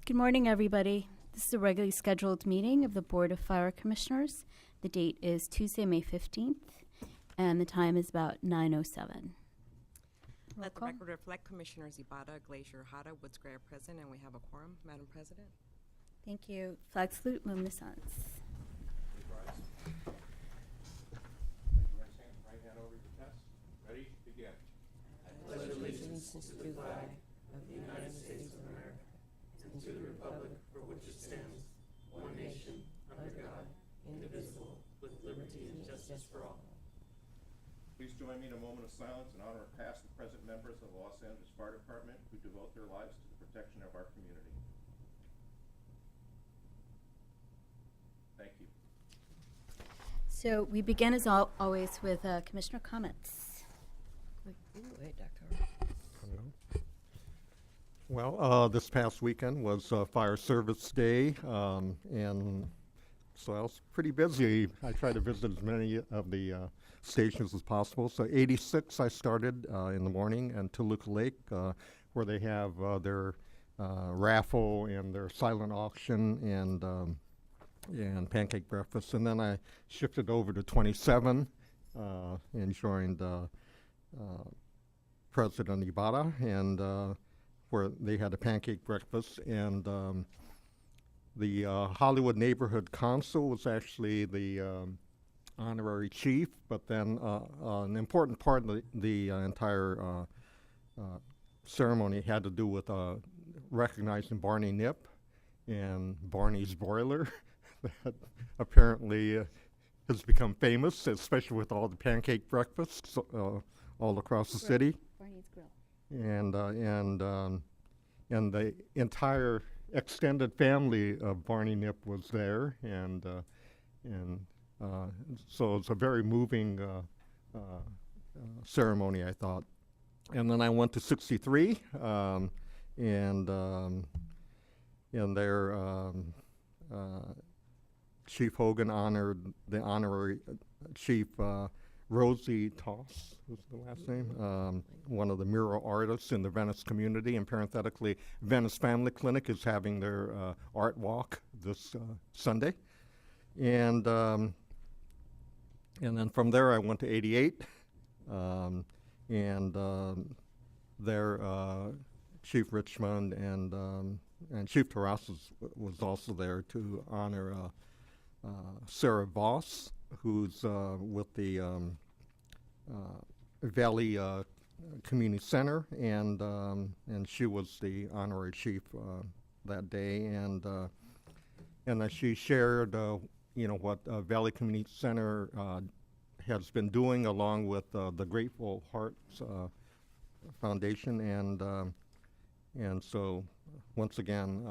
Good morning, everybody. This is a regularly scheduled meeting of the Board of Fire Commissioners. The date is Tuesday, May 15th, and the time is about 9:07. Let the record reflect Commissioners Ibarra, Glacier, Hara, Woods Gray are present, and we have a quorum. Madam President. Thank you. Flag salute, luminescence. Right hand over your chest. Ready? Begin. I pledge allegiance to the flag of the United States of America and to the republic for which it stands, one nation, under God, indivisible, with liberty and justice for all. Please join me in a moment of silence in honor of past and present members of the Los Angeles Fire Department who devote their lives to the protection of our community. Thank you. So we begin, as always, with Commissioner comments. Wait, Dr. Well, this past weekend was Fire Service Day, and so I was pretty busy. I tried to visit as many of the stations as possible. So 86 I started in the morning in Toluca Lake, where they have their raffle and their silent auction and pancake breakfast. And then I shifted over to 27 and joined President Ibarra, and where they had a pancake breakfast. And the Hollywood Neighborhood Council was actually the honorary chief, but then an important part of the entire ceremony had to do with recognizing Barney Nip and Barney's Broiler that apparently has become famous, especially with all the pancake breakfasts all across the city. Barney's Grill. And the entire extended family of Barney Nip was there, and so it's a very moving ceremony, I thought. And then I went to 63, and there Chief Hogan honored the honorary chief. Rosie Toss was the last name, one of the mural artists in the Venice community. And parenthetically, Venice Family Clinic is having their art walk this Sunday. And then from there I went to 88, and there Chief Richmond and Chief Terrazas was also there to honor Sarah Voss, who's with the Valley Community Center, and she was the honorary chief that day, and she shared what Valley Community Center has been doing along with the Grateful Hearts Foundation, and so once again.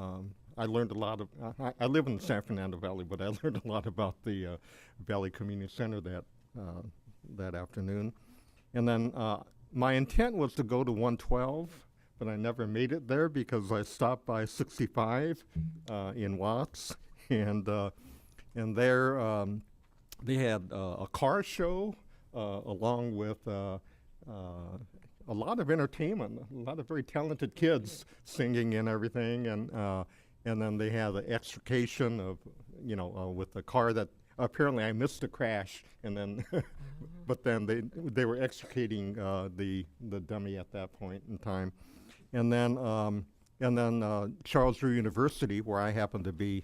I learned a lot of. I live in the San Fernando Valley, but I learned a lot about the Valley Community Center that afternoon. And then my intent was to go to 112, but I never made it there because I stopped by 65 in Watts, and there they had a car show along with. A lot of entertainment, a lot of very talented kids singing and everything, and then they had the extrication of, with the car that apparently I missed a crash, and then, but then they were extricating the dummy at that point in time, and then Charles Drew University, where I happened to be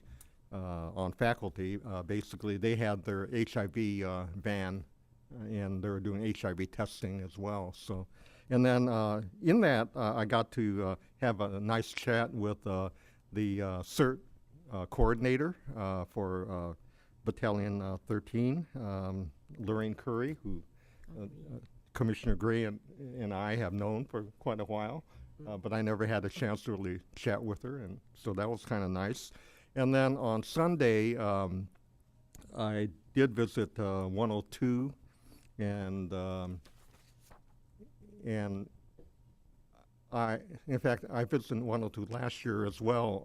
on faculty, basically they had their HIV ban, and they were doing HIV testing as well. So, and then in that I got to have a nice chat with the CERT coordinator for Battalion 13, Lorraine Curry, who Commissioner Gray and I have known for quite a while, but I never had a chance to really chat with her, and so that was kind of nice. And then on Sunday, I did visit 102, and in fact, I visited 102 last year as well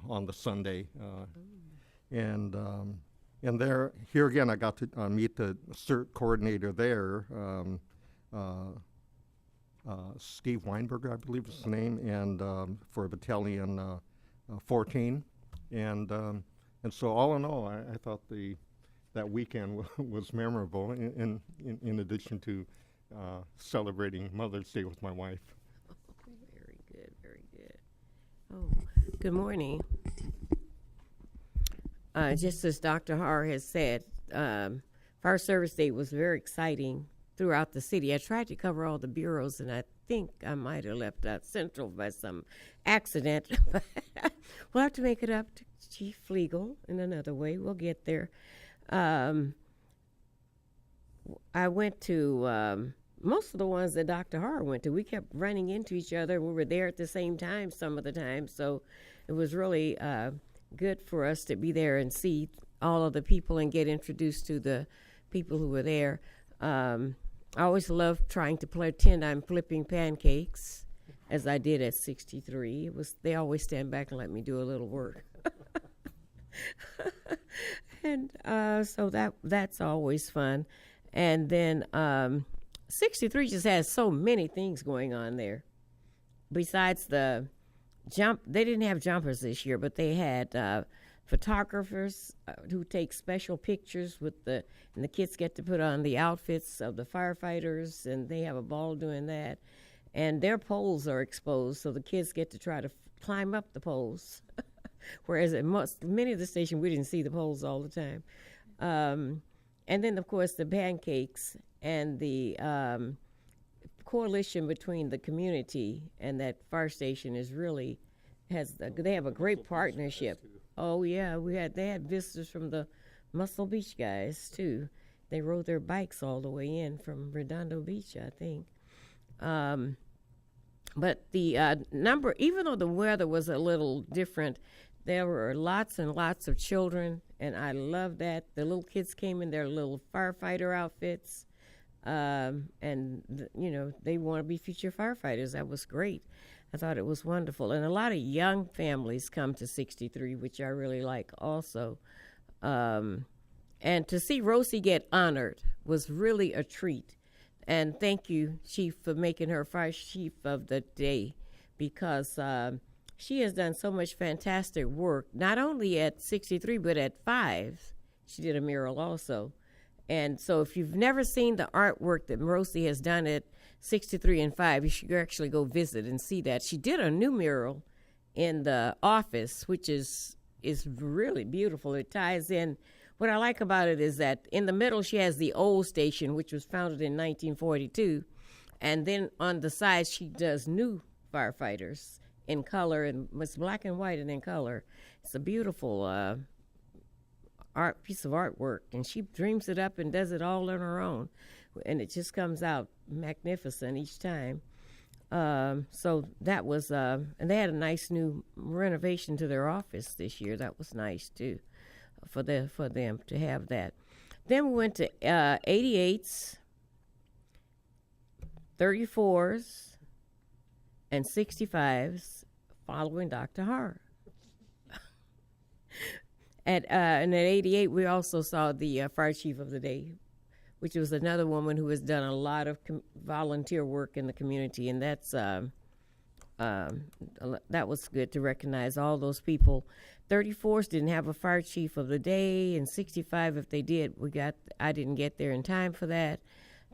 on the Sunday, and here again I got to meet the CERT coordinator there, Steve Weinberger, I believe is his name, and for Battalion 14, and so all in all, I thought that weekend was memorable. In addition to celebrating Mother's Day with my wife. Very good, very good. Oh, good morning. Just as Dr. Har has said, Fire Service Day was very exciting throughout the city. I tried to cover all the bureaus, and I think I might have left out Central by some accident. We'll have to make it up to Chief Flegel in another way. We'll get there. I went to most of the ones that Dr. Har went to. We kept running into each other. We were there at the same time some of the time, so it was really good for us to be there and see all of the people and get introduced to the people who were there. I always loved trying to pretend I'm flipping pancakes, as I did at 63. They always stand back and let me do a little work. And so that's always fun. And then 63 just has so many things going on there. Besides the they didn't have jumpers this year, but they had photographers who take special pictures and the kids get to put on the outfits of the firefighters, and they have a ball doing that. And their poles are exposed, so the kids get to try to climb up the poles. Whereas at many of the stations, we didn't see the poles all the time. And then, of course, the pancakes and the coalition between the community and that fire station they have a great partnership. Oh yeah, they had visitors from the Muscle Beach guys too. They rode their bikes all the way in from Redondo Beach, I think. But the number, even though the weather was a little different, there were lots and lots of children, and I love that. The little kids came in their little firefighter outfits, and they want to be future firefighters. That was great. I thought it was wonderful. And a lot of young families come to 63, which I really like also. And to see Rosie get honored was really a treat. And thank you, Chief, for making her Fire Chief of the Day, because she has done so much fantastic work, not only at 63, but at 5. She did a mural also. And so if you've never seen the artwork that Rosie has done at 63 and 5, you should actually go visit and see that. She did a new mural in the office, which is really beautiful. It ties in. What I like about it is that in the middle she has the old station, which was founded in 1942, and then on the side she does new firefighters in color, and it's black and white and in color. It's a beautiful piece of artwork, and she dreams it up and does it all on her own, and it just comes out magnificent each time. So that was, and they had a nice new renovation to their office this year. That was nice too, for them to have that. Then we went to 88s, 34s, and 65s, following Dr. Har. And at 88, we also saw the Fire Chief of the Day, which was another woman who has done a lot of volunteer work in the community, and that was good to recognize all those people. 34s didn't have a Fire Chief of the Day, and 65, if they did, I didn't get there in time for that.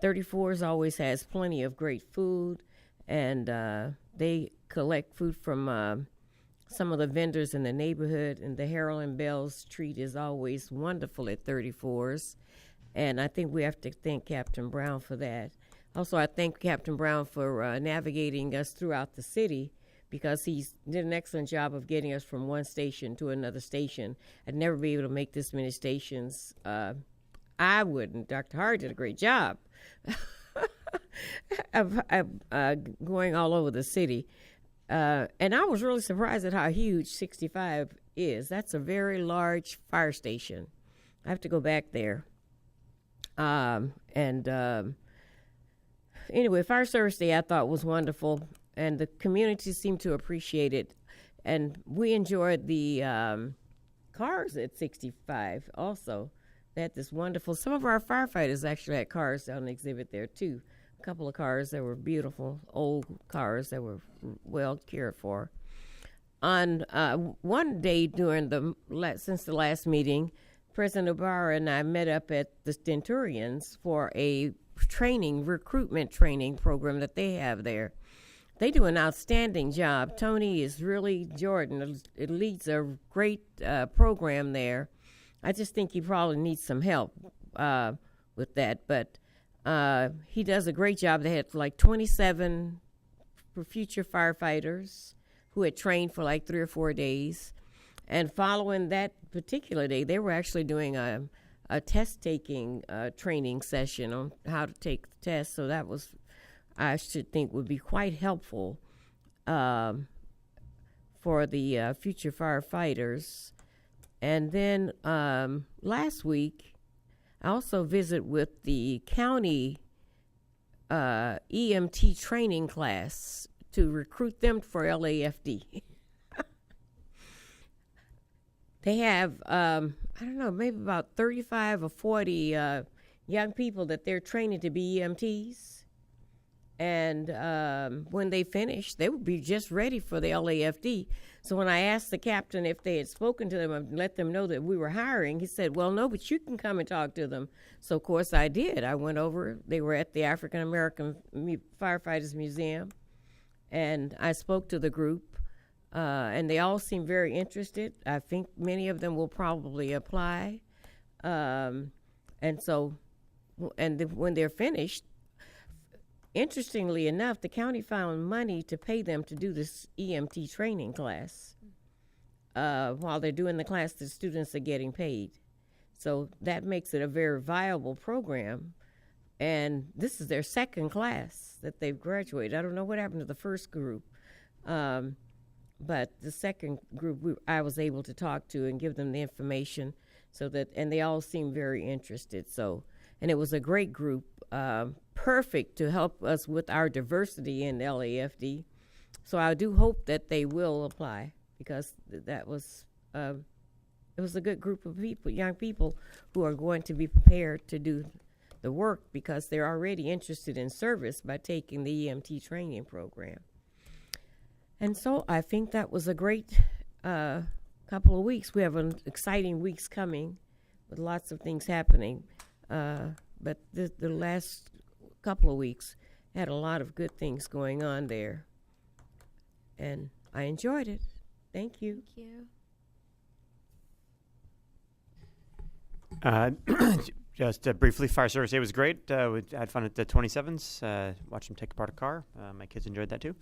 34s always has plenty of great food, and they collect food from some of the vendors in the neighborhood, and the Harold and Bell's treat is always wonderful at 34s. And I think we have to thank Captain Brown for that. Also, I thank Captain Brown for navigating us throughout the city, because he did an excellent job of getting us from one station to another station. I'd never be able to make this many stations. I wouldn't. Dr. Har did a great job of going all over the city. And I was really surprised at how huge 65 is. That's a very large fire station. I have to go back there. Anyway, Fire Service Day I thought was wonderful, and the community seemed to appreciate it. And we enjoyed the cars at 65 also. They had this wonderful, some of our firefighters actually had cars on the exhibit there too. A couple of cars that were beautiful, old cars that were well cared for. on one day during since the last meeting, President Ibarra and I met up at the Centurions for a recruitment training program that they have there. They do an outstanding job. Tony is really Jordan. It leads a great program there. I just think he probably needs some help with that, but he does a great job. They had like 27 future firefighters who had trained for like 3 or 4 days. And following that particular day, they were actually doing a test-taking training session on how to take the test. So that was, I should think, would be quite helpful for the future firefighters. And then last week, I also visit with the county EMT training class to recruit them for LAFD. They have, I don't know, maybe about 35 or 40 young people that they're training to be EMTs. And when they finish, they would be just ready for the LAFD. So when I asked the captain if they had spoken to them and let them know that we were hiring, he said, well, no, but you can come and talk to them. So, of course, I did. I went over. They were at the African American Firefighters Museum, and I spoke to the group. And they all seem very interested. I think many of them will probably apply. And so, when they're finished, interestingly enough, the county found money to pay them to do this EMT training class. While they're doing the class, the students are getting paid. So that makes it a very viable program. And this is their second class that they've graduated. I don't know what happened to the first group. But the second group I was able to talk to and give them the information and they all seemed very interested. So, and it was a great group, perfect to help us with our diversity in LAFD. So I do hope that they will apply because that was, it was a good group of people, young people who are going to be prepared to do the work because they're already interested in service by taking the EMT training program. And so I think that was a great couple of weeks. We have exciting weeks coming with lots of things happening. But the last couple of weeks had a lot of good things going on there. And I enjoyed it. Thank you. Thank you. Just briefly, Fire Service Day was great. We had fun at the 27s, watched them take apart a car. My kids enjoyed that too.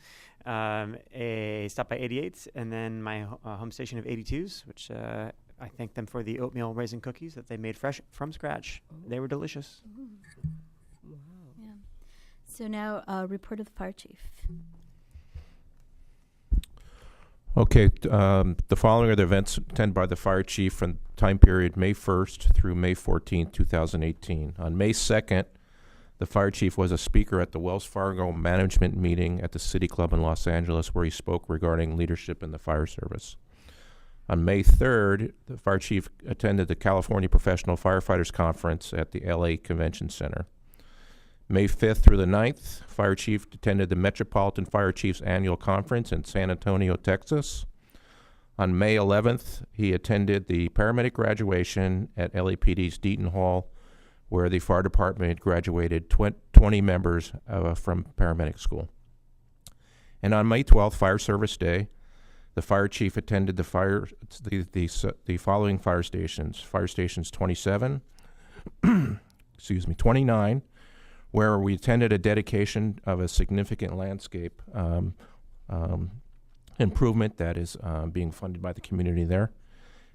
A stop by 88s, and then my home station of 82s, which I thank them for the oatmeal raisin cookies that they made fresh from scratch. They were delicious. Wow. Yeah. So now, report of the fire chief. Okay, the following are the events attended by the fire chief from time period May 1st through May 14th, 2018. On May 2nd, the fire chief was a speaker at the Wells Fargo management meeting at the City Club in Los Angeles, where he spoke regarding leadership in the fire service. On May 3rd, the fire chief attended the California Professional Firefighters Conference at the LA Convention Center. May 5th through the 9th, Fire Chief attended the Metropolitan Fire Chiefs Annual Conference in San Antonio, Texas. On May 11th, he attended the paramedic graduation at LAPD's Deaton Hall, where the fire department graduated 20 members from paramedic school. And on May 12th, Fire Service Day, the fire chief attended the following fire stations: Fire Stations 27, 29, where we attended a dedication of a significant landscape improvement that is being funded by the community there.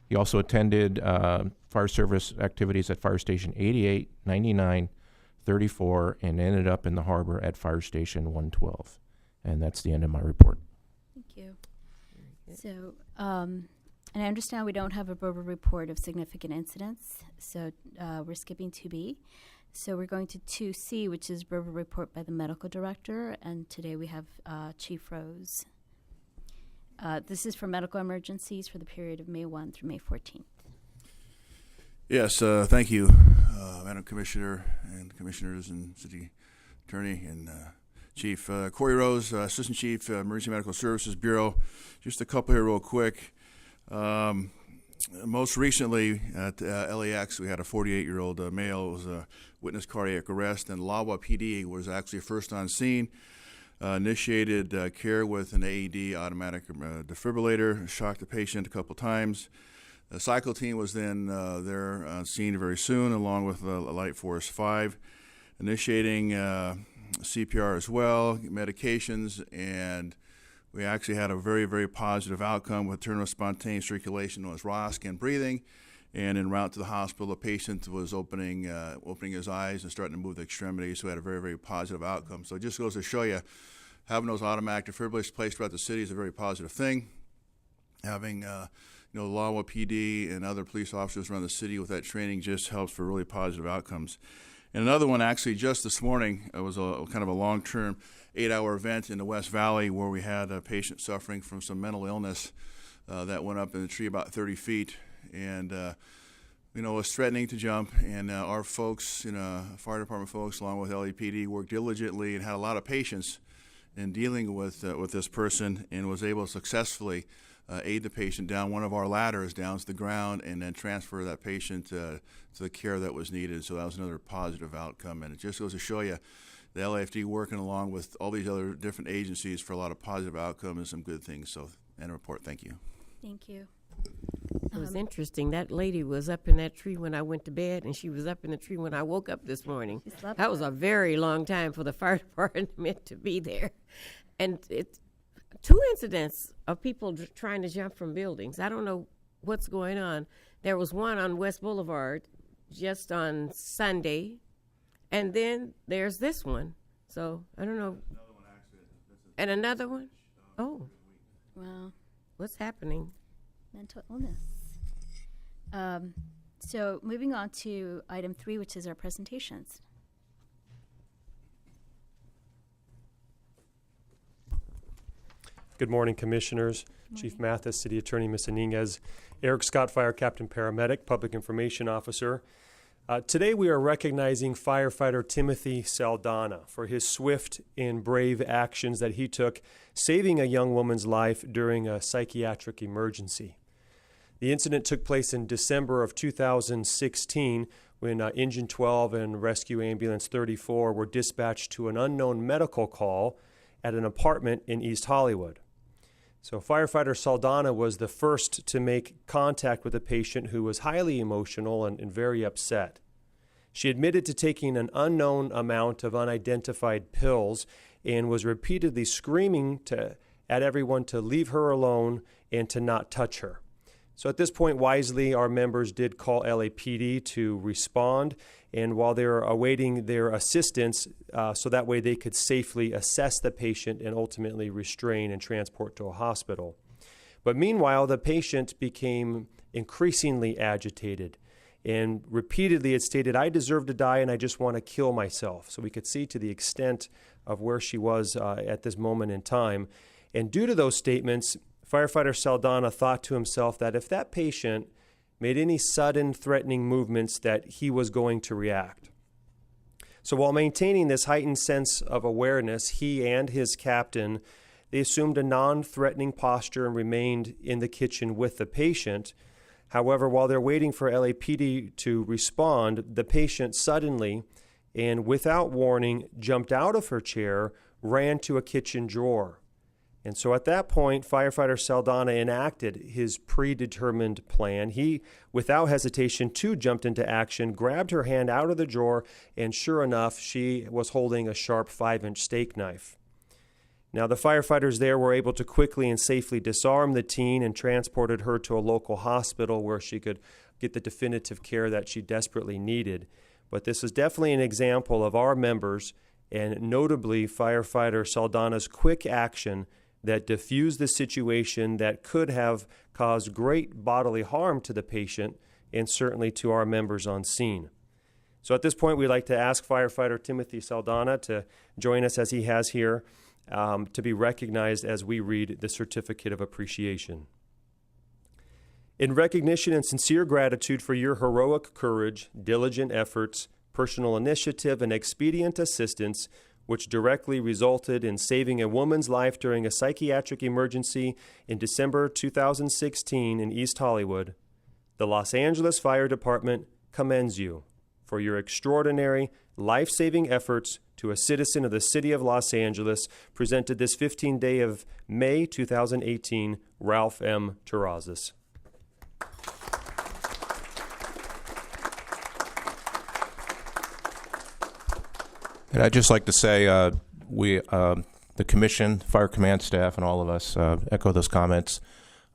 He also attended fire service activities at Fire Station 88, 99, 34, and ended up in the harbor at Fire Station 112. And that's the end of my report. Thank you. So, and I understand we don't have a verbal report of significant incidents, so we're skipping 2B. So we're going to 2C, which is verbal report by the medical director, and today we have Chief Rose. This is for medical emergencies for the period of May 1 through May 14th. Yes, thank you, Madam Commissioner and Commissioners and City Attorney and Chief. Corey Rose, Assistant Chief, Emergency Medical Services Bureau. Just a couple here real quick. Most recently at LAX, we had a 48-year-old male who was witnessed cardiac arrest, and Lawa PD was actually first on scene, initiated care with an AED, automatic defibrillator, shocked the patient a couple times. The cycle team was then there on scene very soon, along with Light Force 5, initiating CPR as well, medications, and we actually had a very, very positive outcome with return of spontaneous circulation, known as ROSC, and breathing. And en route to the hospital, the patient was opening his eyes and starting to move the extremities, so we had a very, very positive outcome. So it just goes to show you, having those automatic defibrillators placed throughout the city is a very positive thing. Having Lawa PD and other police officers around the city with that training just helps for really positive outcomes. And another one, actually, just this morning, it was a kind of a long-term 8-hour event in the West Valley where we had a patient suffering from some mental illness that went up in the tree about 30 feet and, was threatening to jump. And our folks, fire department folks, along with LAPD, worked diligently and had a lot of patience in dealing with this person and was able to successfully aid the patient down one of our ladders down to the ground and then transfer that patient to the care that was needed. So that was another positive outcome. And it just goes to show you the LAFD working along with all these other different agencies for a lot of positive outcomes and some good things. So, end of report. Thank you. Thank you. It was interesting. That lady was up in that tree when I went to bed, and she was up in the tree when I woke up this morning. She slept That was a very long time for the fire department to be there. And it's 2 incidents of people trying to jump from buildings. I don't know what's going on. There was one on West Boulevard just on Sunday, and then there's this one. So I don't know. And another one? Oh, Wow. what's happening? Mental illness. So moving on to item 3, which is our presentations. Good morning, Commissioners. Chief Mathis, City Attorney Ms. Iniguez, Eric Scott, Fire Captain Paramedic, Public Information Officer. Today we are recognizing firefighter Timothy Saldana for his swift and brave actions that he took, saving a young woman's life during a psychiatric emergency. The incident took place in December of 2016 when Engine 12 and Rescue Ambulance 34 were dispatched to an unknown medical call at an apartment in East Hollywood. So firefighter Saldana was the first to make contact with a patient who was highly emotional and very upset. She admitted to taking an unknown amount of unidentified pills and was repeatedly screaming at everyone to leave her alone and to not touch her. So at this point, wisely, our members did call LAPD to respond, and while they were awaiting their assistance, so that way they could safely assess the patient and ultimately restrain and transport to a hospital. But meanwhile, the patient became increasingly agitated and repeatedly had stated, "I deserve to die and I just want to kill myself." So we could see to the extent of where she was at this moment in time. And due to those statements, firefighter Saldana thought to himself that if that patient made any sudden threatening movements, that he was going to react. So while maintaining this heightened sense of awareness, he and his captain, they assumed a non-threatening posture and remained in the kitchen with the patient. However, while they're waiting for LAPD to respond, the patient suddenly and without warning jumped out of her chair, ran to a kitchen drawer. And so at that point, firefighter Saldana enacted his predetermined plan. He, without hesitation, too jumped into action, grabbed her hand out of the drawer, and sure enough, she was holding a sharp 5-inch steak knife. Now, the firefighters there were able to quickly and safely disarm the teen and transported her to a local hospital where she could get the definitive care that she desperately needed. But this is definitely an example of our members, and notably firefighter Saldana's quick action that diffused the situation that could have caused great bodily harm to the patient and certainly to our members on scene. So at this point, we'd like to ask firefighter Timothy Saldana to join us as he has here to be recognized as we read the Certificate of Appreciation. In recognition and sincere gratitude for your heroic courage, diligent efforts, personal initiative, and expedient assistance, which directly resulted in saving a woman's life during a psychiatric emergency in December 2016 in East Hollywood, the Los Angeles Fire Department commends you for your extraordinary, life-saving efforts to a citizen of the city of Los Angeles, presented this 15th day of May 2018, Ralph M. Terrazas. And I'd just like to say, the commission, fire command staff, and all of us echo those comments.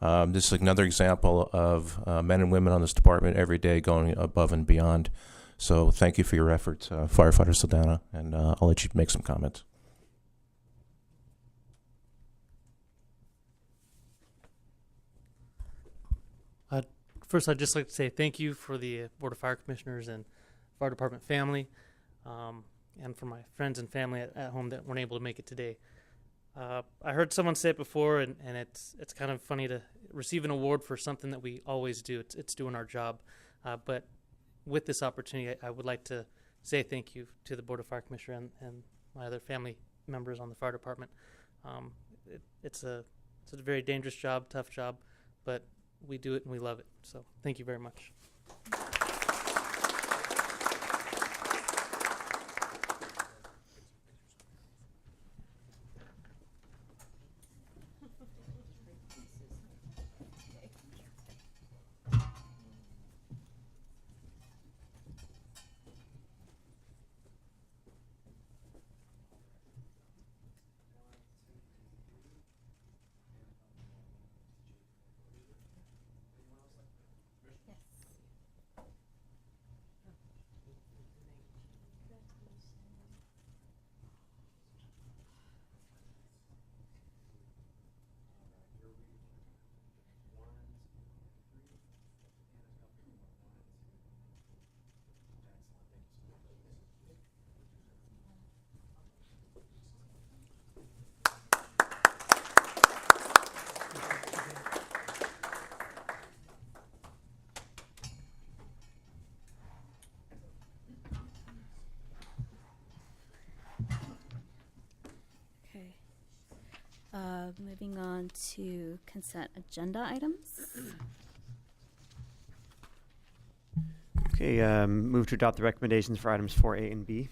This is another example of men and women on this department every day going above and beyond. So thank you for your efforts, Firefighter Saldana, and I'll let you make some comments. First, I'd just like to say thank you for the Board of Fire Commissioners and Fire Department family, and for my friends and family at home that weren't able to make it today. I heard someone say it before, and it's kind of funny to receive an award for something that we always do. It's doing our job. But with this opportunity, I would like to say thank you to the Board of Fire Commissioners and my other family members on the fire department. It's a very dangerous job, tough job, but we do it and we love it. So thank you very much. Moving on to consent agenda items. Okay, move to adopt the recommendations for items 4A and B.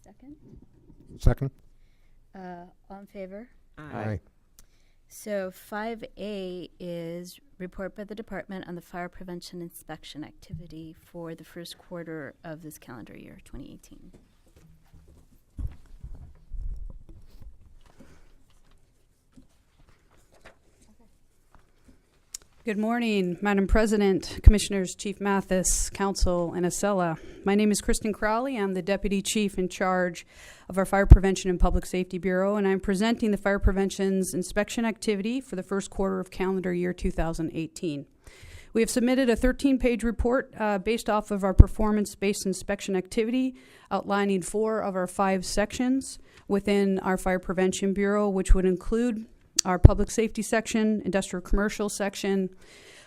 Second. Second? All in favor? Aye. So 5A is report by the department on the fire prevention inspection activity for the first quarter of this calendar year, 2018. Good morning, Madam President, Commissioners, Chief Mathis, Council, and Acela. My name is Kristen Crowley. I'm the Deputy Chief in charge of our Fire Prevention and Public Safety Bureau, and I'm presenting the Fire Prevention's inspection activity for the first quarter of calendar year 2018. We have submitted a 13-page report based off of our performance-based inspection activity, outlining 4 of our 5 sections within our Fire Prevention Bureau, which would include our public safety section, industrial commercial section,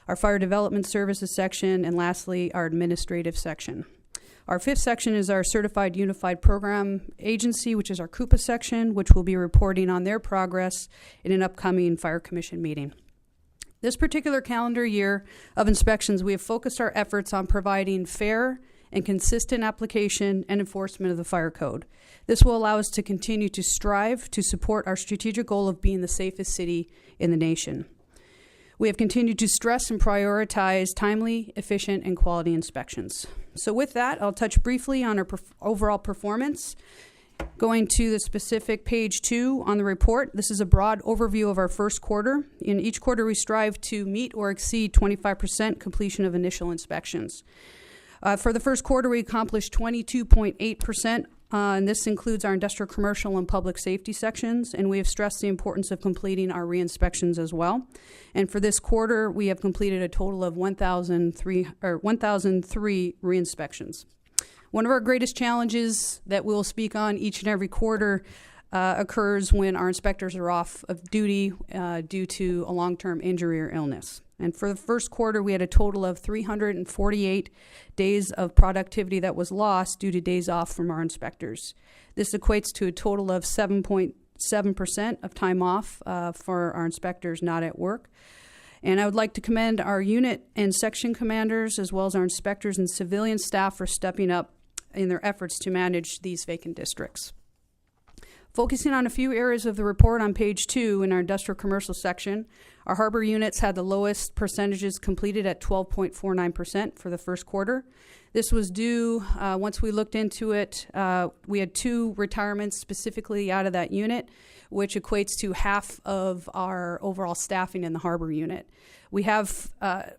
our fire development services section, and lastly, our administrative section. Our 5th section is our Certified Unified Program Agency, which is our CUPA section, which will be reporting on their progress in an upcoming Fire Commission meeting. This particular calendar year of inspections, we have focused our efforts on providing fair and consistent application and enforcement of the fire code. This will allow us to continue to strive to support our strategic goal of being the safest city in the nation. We have continued to stress and prioritize timely, efficient, and quality inspections. So with that, I'll touch briefly on our overall performance. Going to the specific page 2 on the report, this is a broad overview of our first quarter. In each quarter, we strive to meet or exceed 25% completion of initial inspections. For the first quarter, we accomplished 22.8%, and this includes our industrial, commercial, and public safety sections, and we have stressed the importance of completing our re-inspections as well. And for this quarter, we have completed a total of 1,003 re-inspections. One of our greatest challenges that we'll speak on each and every quarter occurs when our inspectors are off of duty due to a long-term injury or illness. And for the first quarter, we had a total of 348 days of productivity that was lost due to days off from our inspectors. This equates to a total of 7.7% of time off for our inspectors not at work. And I would like to commend our unit and section commanders, as well as our inspectors and civilian staff, for stepping up in their efforts to manage these vacant districts. Focusing on a few areas of the report on page 2 in our industrial commercial section, our harbor units had the lowest percentages completed at 12.49% for the first quarter. This was due, once we looked into it, we had 2 retirements specifically out of that unit, which equates to half of our overall staffing in the harbor unit. We have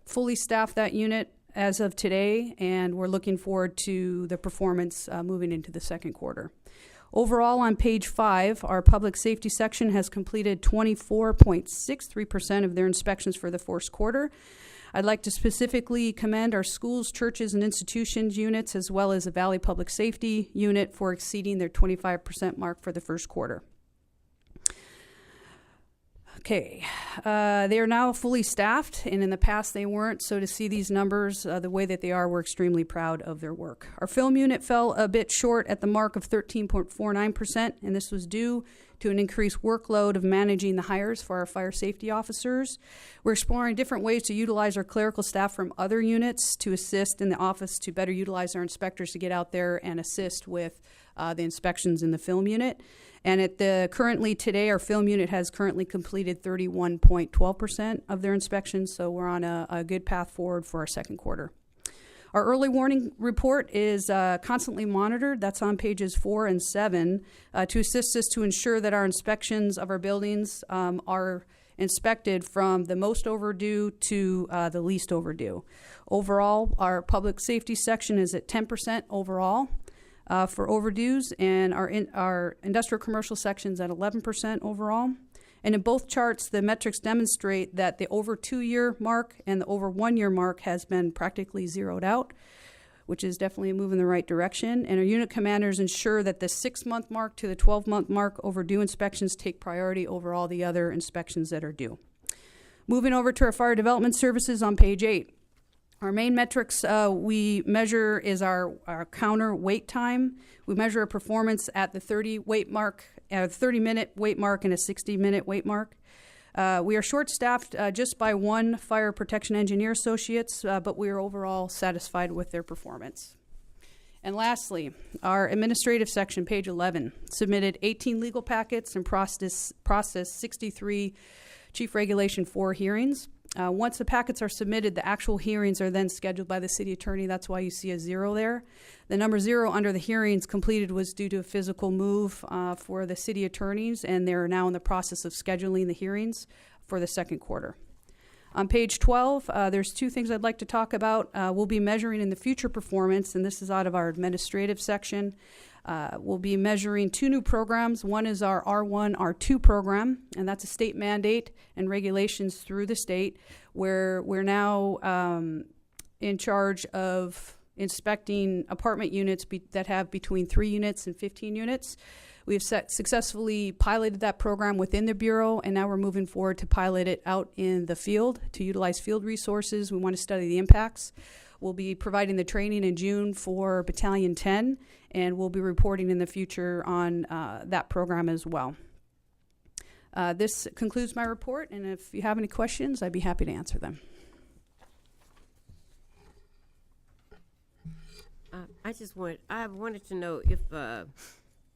fully staffed that unit as of today, and we're looking forward to the performance moving into the second quarter. Overall, on page 5, our public safety section has completed 24.63% of their inspections for the first quarter. I'd like to specifically commend our schools, churches, and institutions units, as well as the Valley Public Safety unit, for exceeding their 25% mark for the first quarter. Okay, they are now fully staffed, and in the past they weren't, so to see these numbers the way that they are, we're extremely proud of their work. Our film unit fell a bit short at the mark of 13.49%, and this was due to an increased workload of managing the hires for our fire safety officers. We're exploring different ways to utilize our clerical staff from other units to assist in the office to better utilize our inspectors to get out there and assist with the inspections in the film unit. And currently today, our film unit has currently completed 31.12% of their inspections, so we're on a good path forward for our second quarter. Our early warning report is constantly monitored. That's on pages 4 and 7 to assist us to ensure that our inspections of our buildings are inspected from the most overdue to the least overdue. Overall, our public safety section is at 10% overall. For overdues, and our industrial commercial sections at 11% overall. And in both charts, the metrics demonstrate that the over 2-year mark and the over 1-year mark has been practically zeroed out, which is definitely a move in the right direction. And our unit commanders ensure that the 6-month mark to the 12-month mark overdue inspections take priority over all the other inspections that are due. Moving over to our fire development services on page 8. Our main metrics we measure is our counter wait time. We measure a performance at the 30-minute wait mark and a 60-minute wait mark. We are short-staffed just by 1 fire protection engineer associates, but we are overall satisfied with their performance. And lastly, our administrative section, page 11, submitted 18 legal packets and processed 63 Chief Regulation 4 hearings. Once the packets are submitted, the actual hearings are then scheduled by the city attorney. That's why you see a 0 there. The number 0 under the hearings completed was due to a physical move for the city attorneys, and they're now in the process of scheduling the hearings for the second quarter. On page 12, there's 2 things I'd like to talk about. We'll be measuring in the future performance, and this is out of our administrative section. We'll be measuring 2 new programs. One is our R1, R2 program, and that's a state mandate and regulations through the state, where we're now in charge of inspecting apartment units that have between 3 units and 15 units. We've successfully piloted that program within the Bureau, and now we're moving forward to pilot it out in the field to utilize field resources. We want to study the impacts. We'll be providing the training in June for Battalion 10, and we'll be reporting in the future on that program as well. This concludes my report, and if you have any questions, I'd be happy to answer them. I wanted to know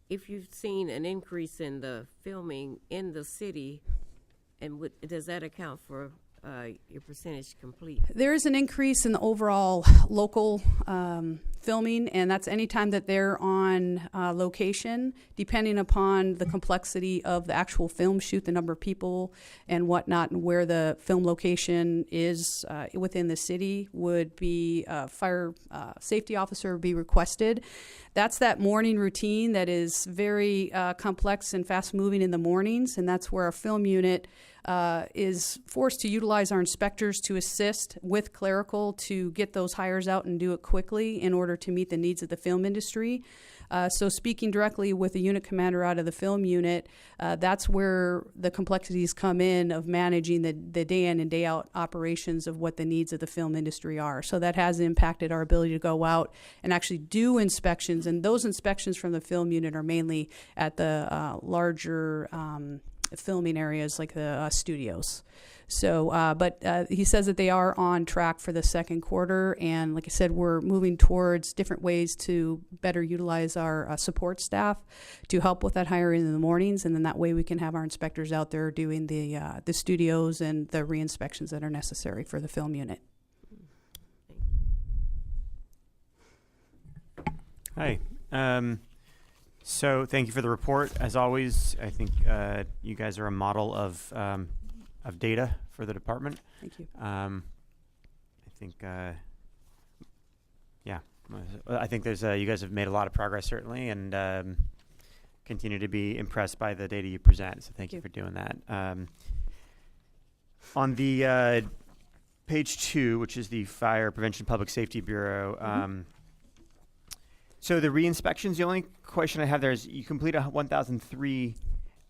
if you've seen an increase in the filming in the city, and does that account for your percentage complete? There is an increase in the overall local filming, and that's any time that they're on location, depending upon the complexity of the actual film shoot, the number of people and whatnot, and where the film location is within the city would be fire safety officer be requested. That's that morning routine that is very complex and fast moving in the mornings, and that's where our film unit is forced to utilize our inspectors to assist with clerical to get those hires out and do it quickly in order to meet the needs of the film industry. So speaking directly with the unit commander out of the film unit, that's where the complexities come in of managing the day in and day out operations of what the needs of the film industry are. So that has impacted our ability to go out and actually do inspections. And those inspections from the film unit are mainly at the larger filming areas like the studios. So, but he says that they are on track for the second quarter, and like I said, we're moving towards different ways to better utilize our support staff to help with that hiring in the mornings, and then that way we can have our inspectors out there doing the studios and the re-inspections that are necessary for the film unit. Hi. So thank you for the report. As always, I think you guys are a model of data for the department. Thank you. I think, yeah, I think there's you guys have made a lot of progress certainly, and continue to be impressed by the data you present. So thank you for doing that. On the page 2, which is the Fire Prevention Public Safety Bureau. So the re-inspections, the only question I have there is you complete 1,003.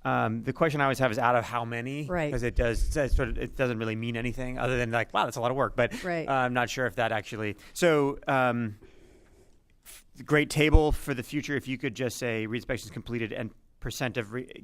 The question I always have is out of how many? Right. Because it doesn't really mean anything other than like, wow, that's a lot of work. But right. I'm not sure if that actually. So great table for the future. If you could just say re-inspections completed and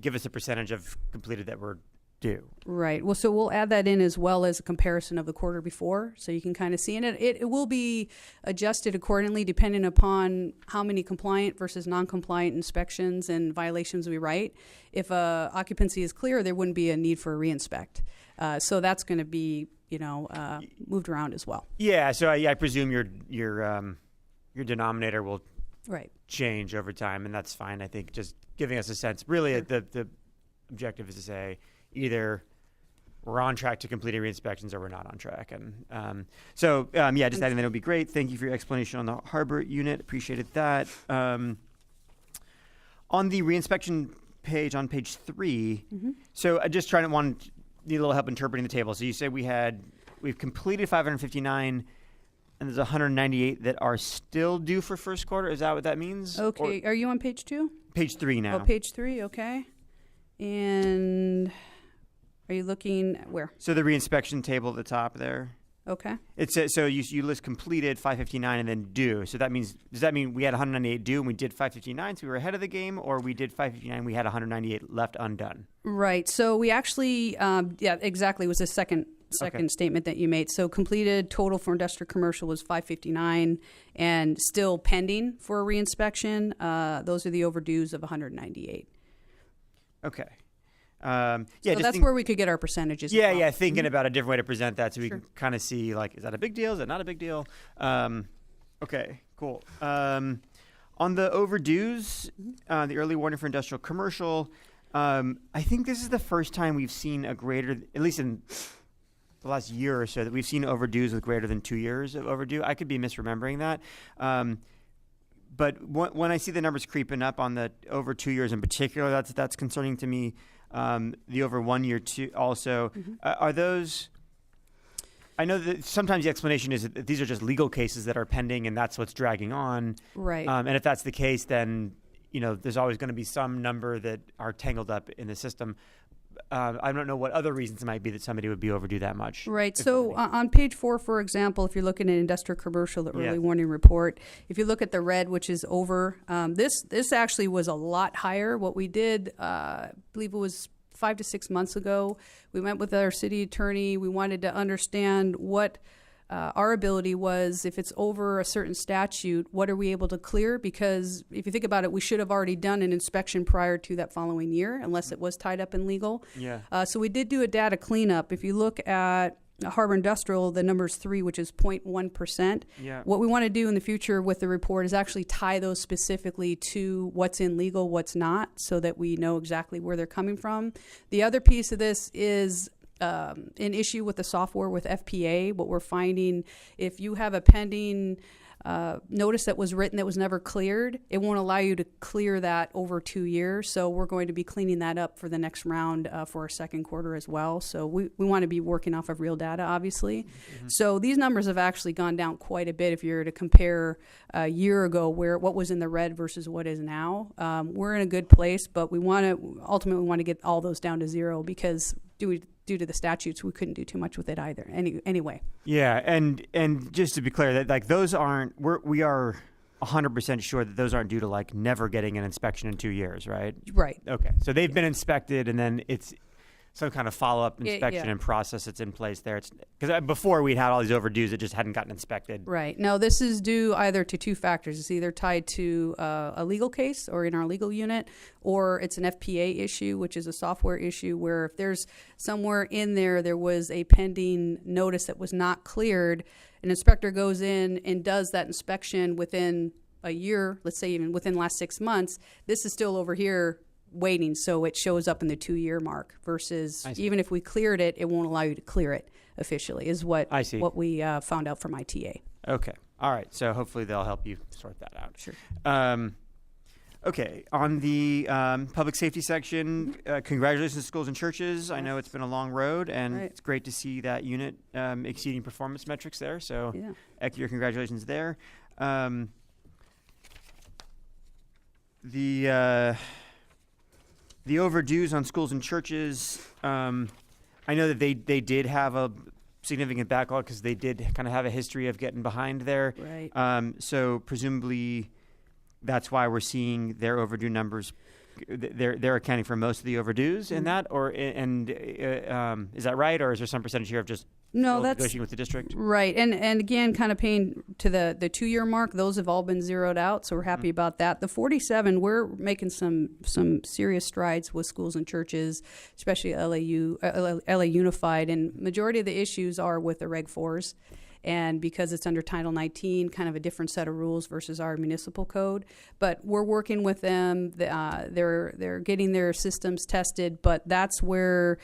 give us a percentage of completed that were due. Right. Well, so we'll add that in as well as a comparison of the quarter before, so you can kind of see. And it will be adjusted accordingly depending upon how many compliant versus non-compliant inspections and violations we write. If occupancy is clear, there wouldn't be a need for a re-inspect. So that's going to be, moved around as well. Yeah. So I presume your denominator will change over time, and that's fine. I think just giving us a sense. Really, the objective is to say, either we're on track to complete re-inspections or we're not on track. And just adding that would be great. Thank you for your explanation on the harbor unit. Appreciated that. On the re-inspection page on page 3, so I just need a little help interpreting the table. So you say we've completed 559 and there's 198 that are still due for first quarter. Is that what that means? Okay. Are you on page 2? Page 3 now. Oh, page 3. Okay. And are you looking where? So the re-inspection table at the top there. Okay. It says, so you list completed 559 and then due. So does that mean we had 198 due and we did 559, so we were ahead of the game, or we did 559, we had 198 left undone? Right. So we actually, exactly. It was the second statement that you made. So completed total for industrial commercial was 559 and still pending for a reinspection. Those are the overdues of 198. Okay. So that's where we could get our percentages. Yeah, thinking about a different way to present that so we can kind of see, like, is that a big deal? Is that not a big deal? Okay, cool. On the overdues, the early warning for industrial commercial, I think this is the first time we've seen at least in the last year or so, that we've seen overdues with greater than 2 years of overdue. I could be misremembering that. But when I see the numbers creeping up on the over 2 years in particular, that's concerning to me. The over 1 year too also. Are those? I know that sometimes the explanation is that these are just legal cases that are pending, and that's what's dragging on. Right. And if that's the case, then there's always going to be some number that are tangled up in the system. I don't know what other reasons it might be that somebody would be overdue that much. Right. So on page 4, for example, if you're looking at industrial commercial, the early warning report, if you look at the red, which is over, this actually was a lot higher. What we did, I believe it was 5 to 6 months ago, we went with our city attorney. We wanted to understand what our ability was. If it's over a certain statute, what are we able to clear? Because if you think about it, we should have already done an inspection prior to that following year, unless it was tied up in legal. Yeah. So we did do a data cleanup. If you look at Harbor Industrial, the number's 3, which is 0.1%. Yeah. What we want to do in the future with the report is actually tie those specifically to what's in legal, what's not, so that we know exactly where they're coming from. The other piece of this is an issue with the software with FPA. What we're finding, if you have a pending notice that was written that was never cleared, it won't allow you to clear that over 2 years. So we're going to be cleaning that up for the next round for our second quarter as well. So we want to be working off of real data, obviously. So these numbers have actually gone down quite a bit if you're to compare a year ago what was in the red versus what is now. We're in a good place, but we ultimately want to get all those down to zero because due to the statutes, we couldn't do too much with it either. Anyway. Yeah, and just to be clear, that like those aren't we are 100% sure that those aren't due to like never getting an inspection in 2 years, right? Right. Okay, so they've been inspected, and then it's some kind of follow-up inspection yeah. and process that's in place there. It's because before we'd had all these overdues that just hadn't gotten inspected. Right. No, this is due either to two factors. It's either tied to a legal case or in our legal unit, or it's an FPA issue, which is a software issue where if there's somewhere in there was a pending notice that was not cleared, an inspector goes in and does that inspection within a year, let's say even within the last 6 months, this is still over here waiting, so it shows up in the 2-year mark versus even if we cleared it, it won't allow you to clear it officially is what we found out from ITA. Okay. All right. So hopefully they'll help you sort that out. Sure. Okay. On the public safety section, congratulations to schools and churches. I know it's been a long road, and it's great to see that unit exceeding performance metrics there. So echo your congratulations there. The overdues on schools and churches, I know that they did have a significant backlog because they did kind of have a history of getting behind there. Right. So presumably that's why we're seeing their overdue numbers. They're accounting for most of the overdues in that, is that right, or is there some percentage here of just negotiating with the district? Right, and again, kind of paying to the 2-year mark, those have all been zeroed out, so we're happy about that. The 47, we're making some serious strides with schools and churches, especially LA Unified, and majority of the issues are with the Reg 4s. And because it's under Title 19, kind of a different set of rules versus our municipal code. But we're working with them. They're getting their systems tested, but that's where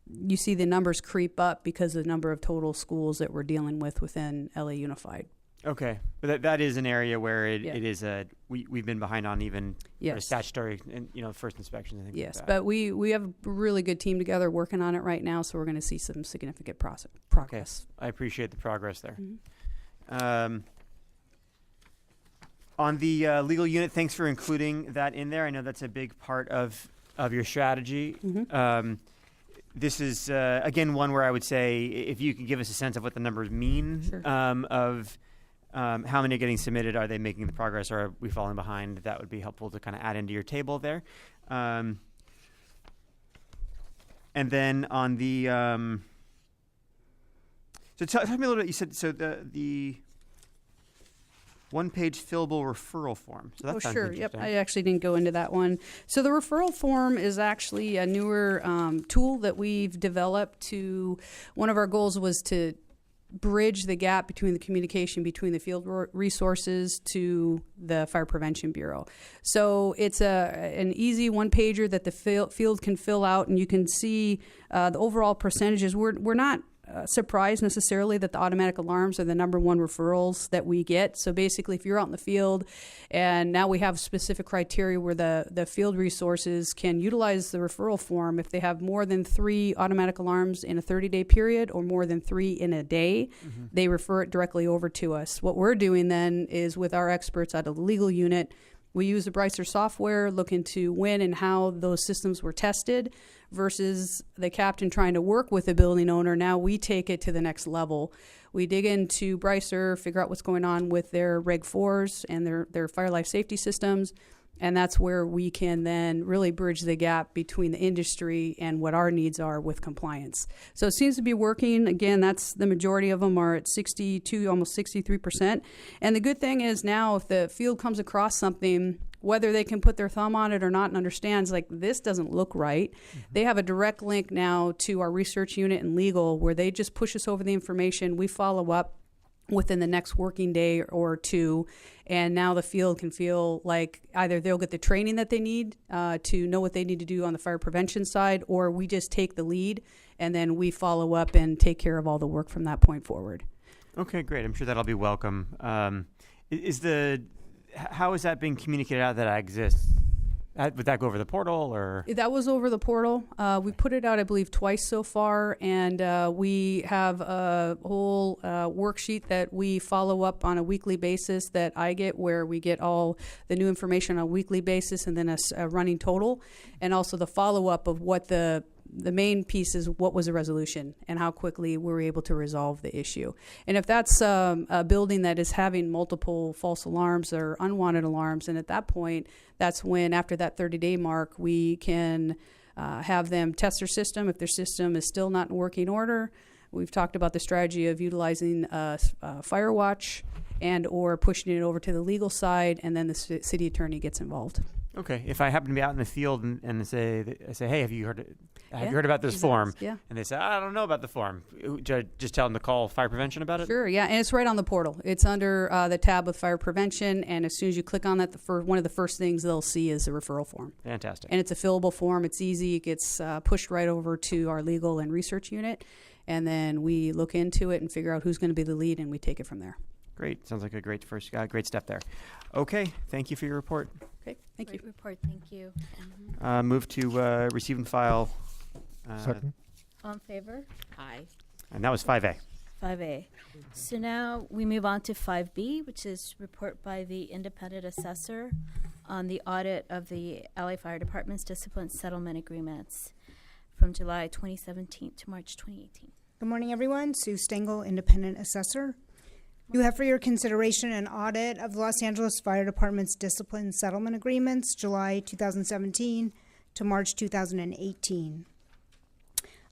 you see the numbers creep up because of the number of total schools that we're dealing with within LA Unified. Okay, but that is an area where it is we've been behind on even statutory and first inspections and things like that. But we have a really good team together working on it right now, so we're going to see some significant progress. Okay. I appreciate the progress there. Mm-hmm. On the legal unit, thanks for including that in there. I know that's a big part of your strategy. Mm-hmm. This is again one where I would say if you could give us a sense of what the numbers mean of how many are getting submitted, are they making the progress, or are we falling behind? That would be helpful to kind of add into your table there. And then on the so tell me a little bit. You said so the one-page fillable referral form. So that sounds interesting. Yep. I actually didn't go into that one. So the referral form is actually a newer tool that we've developed to. One of our goals was to bridge the gap between the communication between the field resources to the Fire Prevention Bureau. So it's an easy one-pager that the field can fill out, and you can see the overall percentages. We're not surprised necessarily that the automatic alarms are the number one referrals that we get. So basically, if you're out in the field, and now we have specific criteria where the field resources can utilize the referral form if they have more than 3 automatic alarms in a 30-day period or more than 3 in a day, they refer it directly over to us. What we're doing then is with our experts out of the legal unit, we use the Brycer software, look into when and how those systems were tested versus the captain trying to work with the building owner. Now we take it to the next level. We dig into Brycer, figure out what's going on with their Reg 4s and their fire life safety systems, and that's where we can then really bridge the gap between the industry and what our needs are with compliance. So it seems to be working. Again, that's the majority of them are at 62, almost 63%. And the good thing is now if the field comes across something, whether they can put their thumb on it or not and understands, like, this doesn't look right, they have a direct link now to our research unit and legal where they just push us over the information. We follow up within the next working day or 2, and now the field can feel like either they'll get the training that they need to know what they need to do on the fire prevention side, or we just take the lead and then we follow up and take care of all the work from that point forward. Okay, great. I'm sure that'll be welcome. How is that being communicated out that exists? Would that go over the portal or? That was over the portal. We put it out, I believe, twice so far, and we have a whole worksheet that we follow up on a weekly basis that I get, where we get all the new information on a weekly basis, and then a running total, and also the follow-up of what the main piece is, what was the resolution and how quickly we were able to resolve the issue. And if that's a building that is having multiple false alarms or unwanted alarms, and at that point, that's when, after that 30-day mark, we can have them test their system. If their system is still not in working order, we've talked about the strategy of utilizing Firewatch and or pushing it over to the legal side, and then the city attorney gets involved. Okay, if I happen to be out in the field and say, hey, have you heard about this form? Yeah. And they say, I don't know about the form. Just tell them to call fire prevention about it? Sure, yeah, and it's right on the portal. It's under the tab with fire prevention, and as soon as you click on that, one of the first things they'll see is a referral form. Fantastic. And it's a fillable form. It's easy. It gets pushed right over to our legal and research unit, and then we look into it and figure out who's going to be the lead, and we take it from there. Great. Sounds like a great great step there. Okay, thank you for your report. Okay, thank Great you. report, thank you. Move to receive and file. Second. All in favor? Aye. And that was 5A. 5A. So now we move on to 5B, which is report by the independent assessor on the audit of the LA Fire Department's discipline settlement agreements from July 2017 to March 2018. Good morning, everyone. Sue Stengel, independent assessor. You have for your consideration an audit of the Los Angeles Fire Department's discipline settlement agreements, July 2017 to March 2018.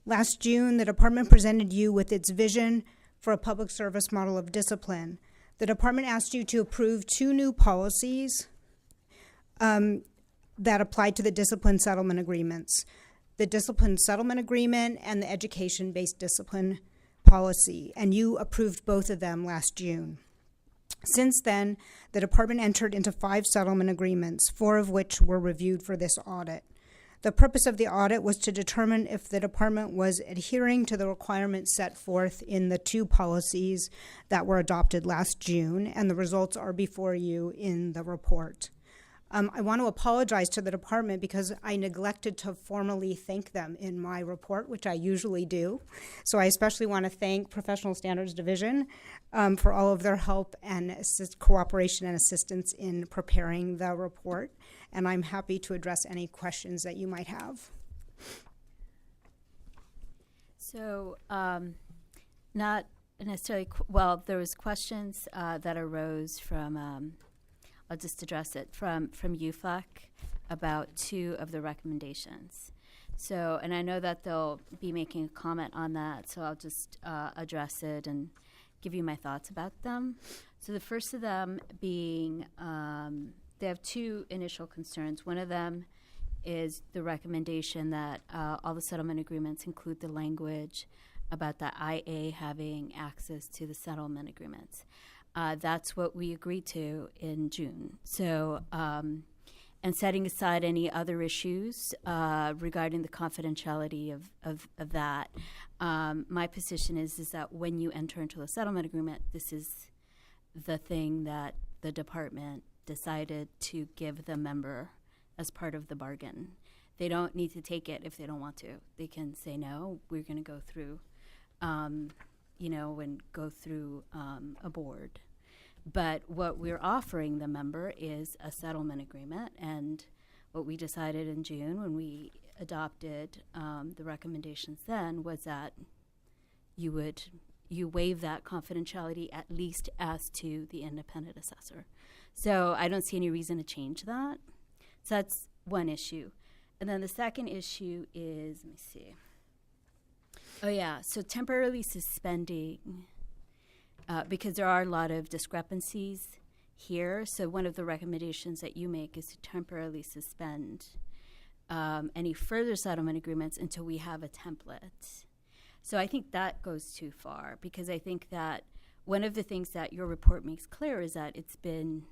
Last June, the department presented you with its vision for a public service model of discipline. The department asked you to approve 2 new policies that apply to the discipline settlement agreements: the discipline settlement agreement and the education-based discipline policy, and you approved both of them last June. Since then, the department entered into 5 settlement agreements, 4 of which were reviewed for this audit. The purpose of the audit was to determine if the department was adhering to the requirements set forth in the 2 policies that were adopted last June, and the results are before you in the report. I want to apologize to the department because I neglected to formally thank them in my report, which I usually do. So I especially want to thank Professional Standards Division for all of their help and cooperation and assistance in preparing the report. And I'm happy to address any questions that you might have. So, not necessarily, there was questions that arose from, I'll just address it, from UFLAC about 2 of the recommendations. So, and I know that they'll be making a comment on that, so I'll just address it and give you my thoughts about them. So the first of them being, they have 2 initial concerns. One of them is the recommendation that all the settlement agreements include the language about the IA having access to the settlement agreements. That's what we agreed to in June. So, and setting aside any other issues regarding the confidentiality of that, my position is that when you enter into a settlement agreement, this is the thing that the department decided to give the member as part of the bargain. They don't need to take it if they don't want to. They can say, no, we're going to go through, and go through a board. But what we're offering the member is a settlement agreement, and what we decided in June when we adopted the recommendations then was that you waive that confidentiality at least as to the independent assessor. So I don't see any reason to change that. So that's one issue. And then the second issue is, let me see. Oh yeah, so temporarily suspending, because there are a lot of discrepancies here. So one of the recommendations that you make is to temporarily suspend any further settlement agreements until we have a template. So I think that goes too far, because I think that one of the things that your report makes clear is that it's been,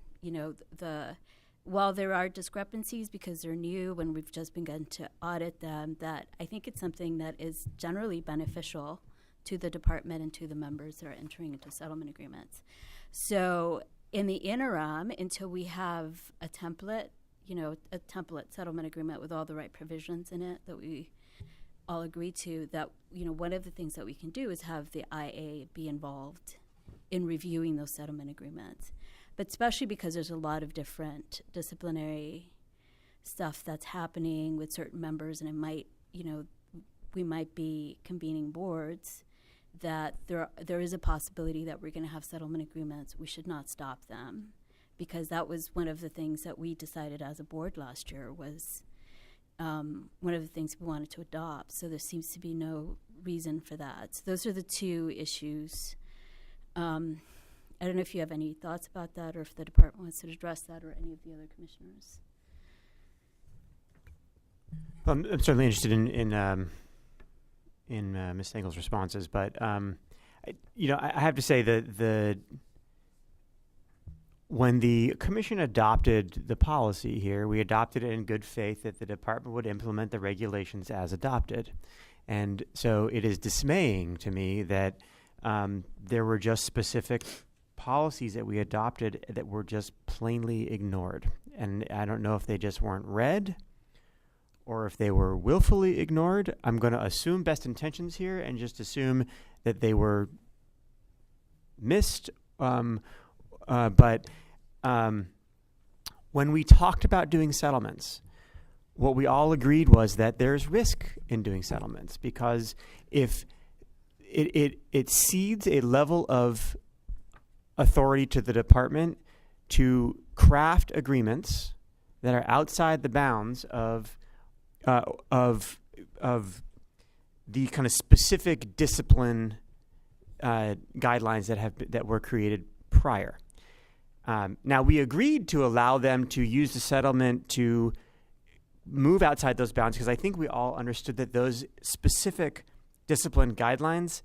while there are discrepancies because they're new and we've just begun to audit them, that I think it's something that is generally beneficial to the department and to the members that are entering into settlement agreements. So in the interim, until we have a template settlement agreement with all the right provisions in it that we all agree to, that, one of the things that we can do is have the IA be involved in reviewing those settlement agreements. But especially because there's a lot of different disciplinary stuff that's happening with certain members, and it might, we might be convening boards, that there is a possibility that we're going to have settlement agreements. We should not stop them, because that was one of the things that we decided as a board last year was one of the things we wanted to adopt. So there seems to be no reason for that. So those are the two issues. I don't know if you have any thoughts about that, or if the department wants to address that, or any of the other commissioners. I'm certainly interested in Ms. Engel's responses, but I have to say that when the commission adopted the policy here, we adopted it in good faith that the department would implement the regulations as adopted. And so it is dismaying to me that there were just specific policies that we adopted that were just plainly ignored. And I don't know if they just weren't read or if they were willfully ignored. I'm going to assume best intentions here and just assume that they were missed. But when we talked about doing settlements, what we all agreed was that there's risk in doing settlements, because if it cedes a level of authority to the department to craft agreements that are outside the bounds of the kind of specific discipline guidelines that were created prior. Now, we agreed to allow them to use the settlement to move outside those bounds, because I think we all understood that those specific discipline guidelines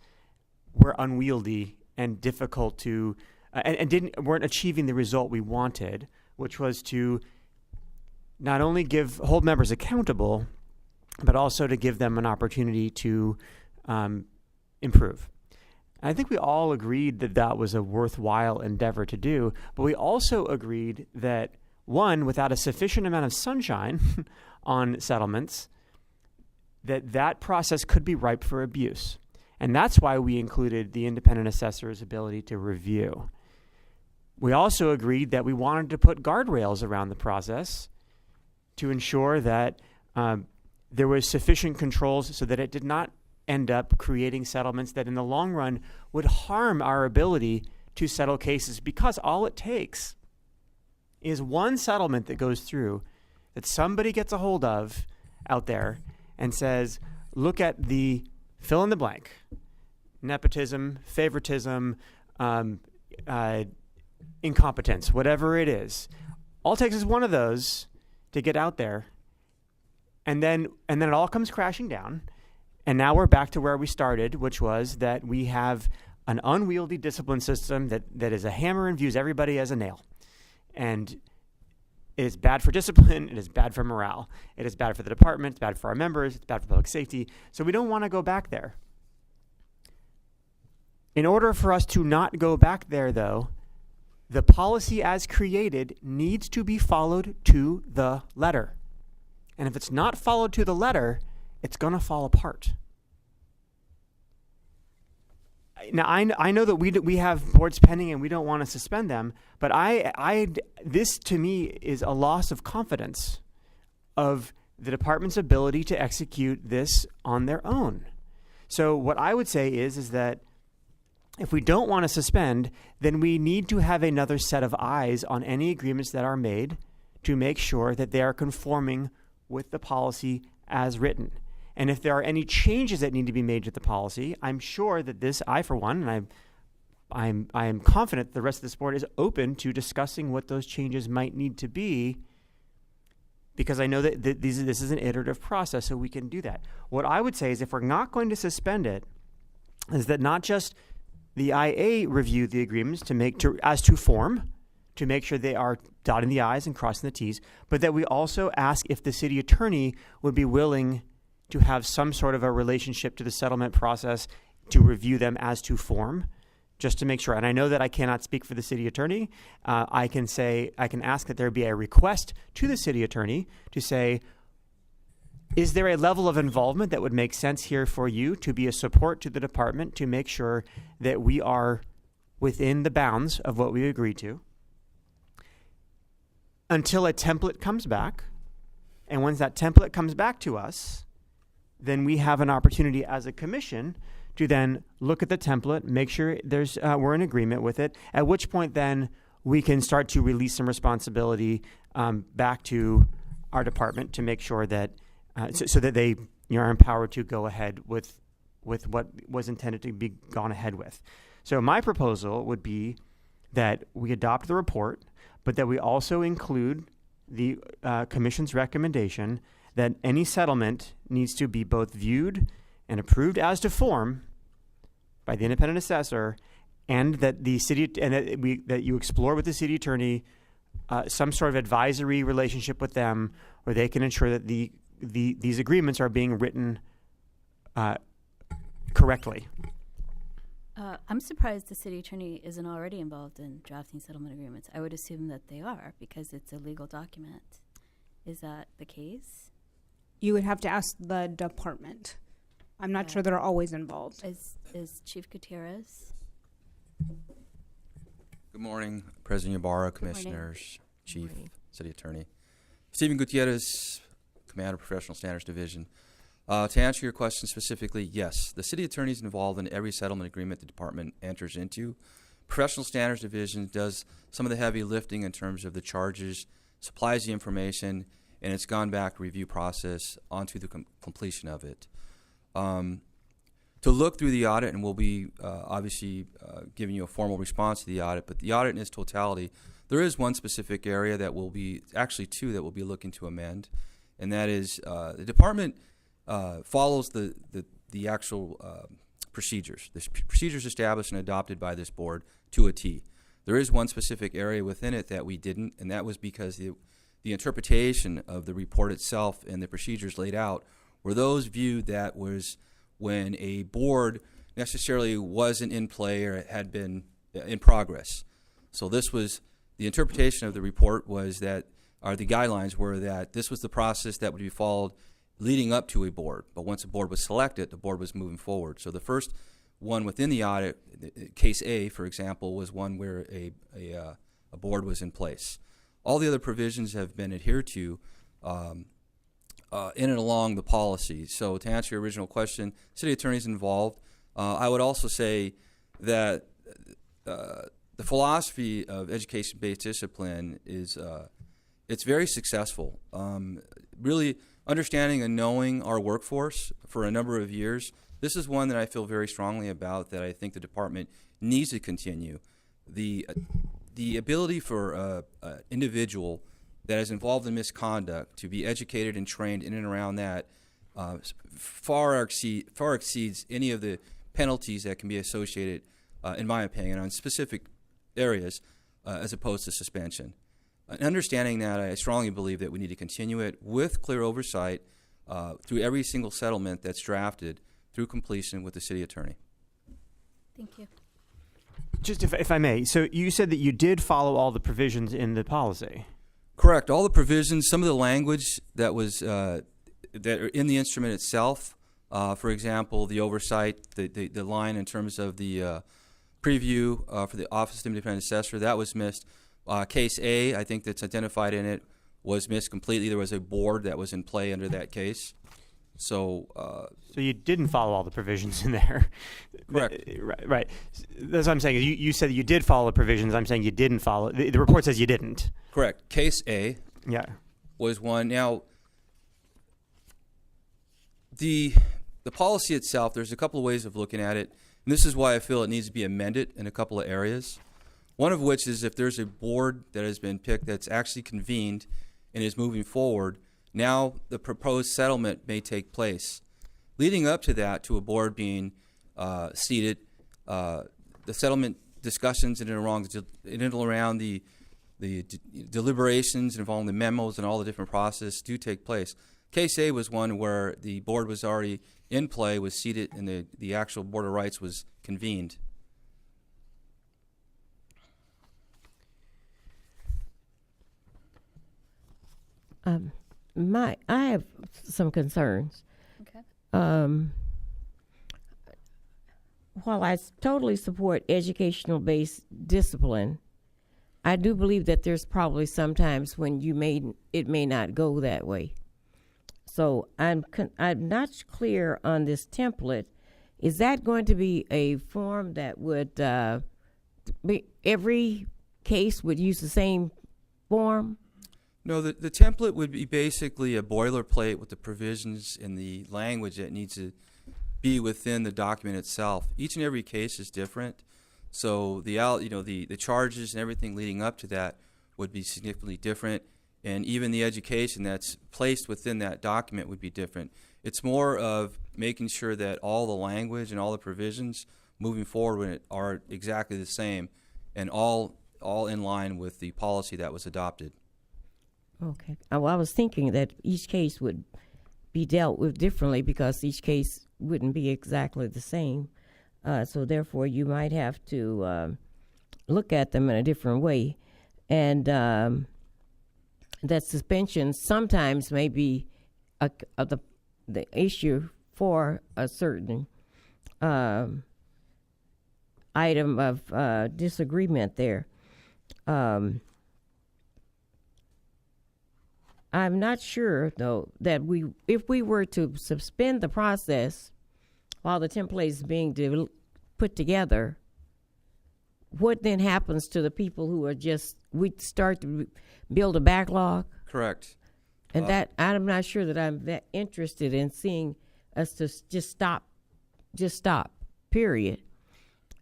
were unwieldy and difficult to and weren't achieving the result we wanted, which was to not only hold members accountable, but also to give them an opportunity to improve. And I think we all agreed that that was a worthwhile endeavor to do, but we also agreed that, one, without a sufficient amount of sunshine on settlements, that process could be ripe for abuse. And that's why we included the independent assessor's ability to review. We also agreed that we wanted to put guardrails around the process to ensure that there was sufficient controls so that it did not end up creating settlements that in the long run would harm our ability to settle cases, because all it takes is one settlement that goes through that somebody gets a hold of out there and says, look at the fill in the blank, nepotism, favoritism, incompetence, whatever it is. All it takes is one of those to get out there, and then it all comes crashing down. And now we're back to where we started, which was that we have an unwieldy discipline system that is a hammer and views everybody as a nail. And it is bad for discipline. It is bad for morale. It is bad for the department. It's bad for our members. It's bad for public safety. So we don't want to go back there. In order for us to not go back there, though, the policy as created needs to be followed to the letter. And if it's not followed to the letter, it's going to fall apart. Now, I know that we have boards pending and we don't want to suspend them, but this to me is a loss of confidence of the department's ability to execute this on their own. So what I would say is that if we don't want to suspend, then we need to have another set of eyes on any agreements that are made to make sure that they are conforming with the policy as written. And if there are any changes that need to be made to the policy, I'm sure that I, for one, and I am confident the rest of this board is open to discussing what those changes might need to be, because I know that this is an iterative process, so we can do that. What I would say is, if we're not going to suspend it, is that not just the IA review the agreements as to form, to make sure they are dotting the I's and crossing the T's, but that we also ask if the city attorney would be willing to have some sort of a relationship to the settlement process to review them as to form, just to make sure. And I know that I cannot speak for the city attorney. I can ask that there be a request to the city attorney to say, is there a level of involvement that would make sense here for you to be a support to the department to make sure that we are within the bounds of what we agreed to until a template comes back? And once that template comes back to us, then we have an opportunity as a commission to then look at the template, make sure we're in agreement with it, at which point then we can start to release some responsibility back to our department to make sure that so that they are empowered to go ahead with what was intended to be gone ahead with. So my proposal would be that we adopt the report, but that we also include the commission's recommendation that any settlement needs to be both viewed and approved as to form by the independent assessor, and that the city that you explore with the city attorney some sort of advisory relationship with them, where they can ensure that these agreements are being written correctly. I'm surprised the city attorney isn't already involved in drafting settlement agreements. I would assume that they are, because it's a legal document. Is that the case? You would have to ask the department. I'm not sure they're always involved. Is Chief Gutierrez? Good morning, President Ybarra, Commissioners, Chief, City Attorney. Stephen Gutierrez, Commander, Professional Standards Division. To answer your question specifically, yes, the City Attorney is involved in every settlement agreement the department enters into. Professional Standards Division does some of the heavy lifting in terms of the charges, supplies the information, and it's gone back review process onto the completion of it. To look through the audit, and we'll be obviously giving you a formal response to the audit, but the audit in its totality, there is one specific area that will be, actually two that we'll be looking to amend, and that is the department follows the actual procedures. The procedures established and adopted by this board to a T. There is one specific area within it that we didn't, and that was because the interpretation of the report itself and the procedures laid out were those viewed that was when a board necessarily wasn't in play or had been in progress. So this was, the interpretation of the report was that, or the guidelines were that this was the process that would be followed leading up to a board. But once a board was selected, the board was moving forward. So the first one within the audit, case A, for example, was one where a board was in place. All the other provisions have been adhered to in and along the policy. So to answer your original question, city attorney's involved. I would also say that the philosophy of education-based discipline is it's very successful. Really understanding and knowing our workforce for a number of years, this is one that I feel very strongly about, that I think the department needs to continue. The ability for an individual that is involved in misconduct to be educated and trained in and around that far exceeds any of the penalties that can be associated, in my opinion, on specific areas as opposed to suspension. And understanding that, I strongly believe that we need to continue it with clear oversight through every single settlement that's drafted through completion with the city attorney. Thank you. Just if I may, so you said that you did follow all the provisions in the policy. Correct. All the provisions, some of the language that was that are in the instrument itself, for example, the oversight, the line in terms of the preview for the Office of the Independent Assessor, that was missed. Case A, I think that's identified in it, was missed completely. There was a board that was in play under that case. So you didn't follow all the provisions in there. Correct. Right. That's what I'm saying. You said that you did follow the provisions. I'm saying you didn't follow. The report says you didn't. Correct. Case A was one. Now, the policy itself, there's a couple of ways of looking at it. And this is why I feel it needs to be amended in a couple of areas. One of which is if there's a board that has been picked that's actually convened and is moving forward, now the proposed settlement may take place. Leading up to that, to a board being seated, the settlement discussions in and around the deliberations involving the memos and all the different processes do take place. Case A was one where the board was already in play was seated and the actual Board of Rights was convened. I have some concerns. Okay. While I totally support educational-based discipline, I do believe that there's probably sometimes when it may not go that way. So I'm not clear on this template. Is that going to be a form that would be every case would use the same form? No, the template would be basically a boilerplate with the provisions and the language that needs to be within the document itself. Each and every case is different, so the charges and everything leading up to that would be significantly different, and even the education that's placed within that document would be different. It's more of making sure that all the language and all the provisions moving forward are exactly the same and all in line with the policy that was adopted. Okay. Well, I was thinking that each case would be dealt with differently because each case wouldn't be exactly the same. So therefore, you might have to look at them in a different way. And that suspension sometimes may be the issue for a certain item of disagreement there. I'm not sure, though, that if we were to suspend the process while the template is being put together, what then happens to the people who are we start to build a backlog? Correct. And that I'm not sure that I'm that interested in seeing us to just stop, period.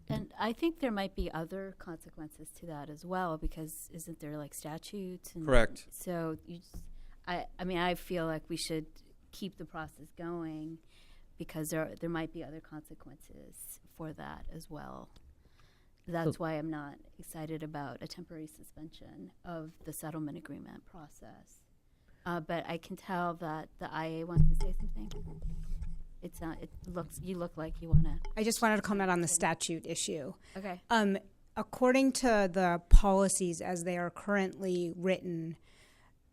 And I think there might be other consequences to that as well, because isn't there like statutes? And Correct. So I feel like we should keep the process going because there might be other consequences for that as well. That's why I'm not excited about a temporary suspension of the settlement agreement process. But I can tell that the IA wants to say something. It's not. You look like you want to. I just wanted to comment on the statute issue. Okay. According to the policies as they are currently written,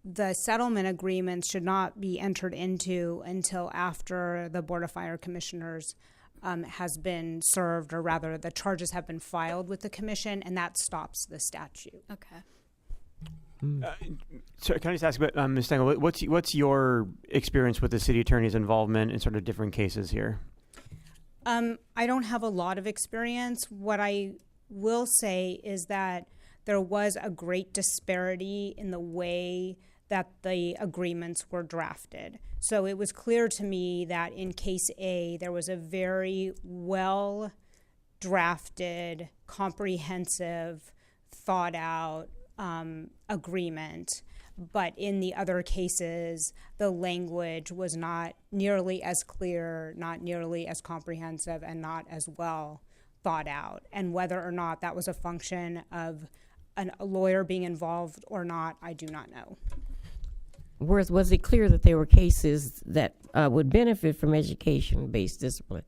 the settlement agreements should not be entered into until after the Board of Fire Commissioners has been served, or rather the charges have been filed with the commission, and that stops the statute. Okay. So can I just ask about, Ms. Stengel, what's your experience with the city attorney's involvement in sort of different cases here? I don't have a lot of experience. What I will say is that there was a great disparity in the way that the agreements were drafted. So it was clear to me that in case A, there was a very well drafted, comprehensive, thought out agreement. But in the other cases, the language was not nearly as clear, not nearly as comprehensive, and not as well thought out. And whether or not that was a function of a lawyer being involved or not, I do not know. Was it clear that there were cases that would benefit from education-based discipline?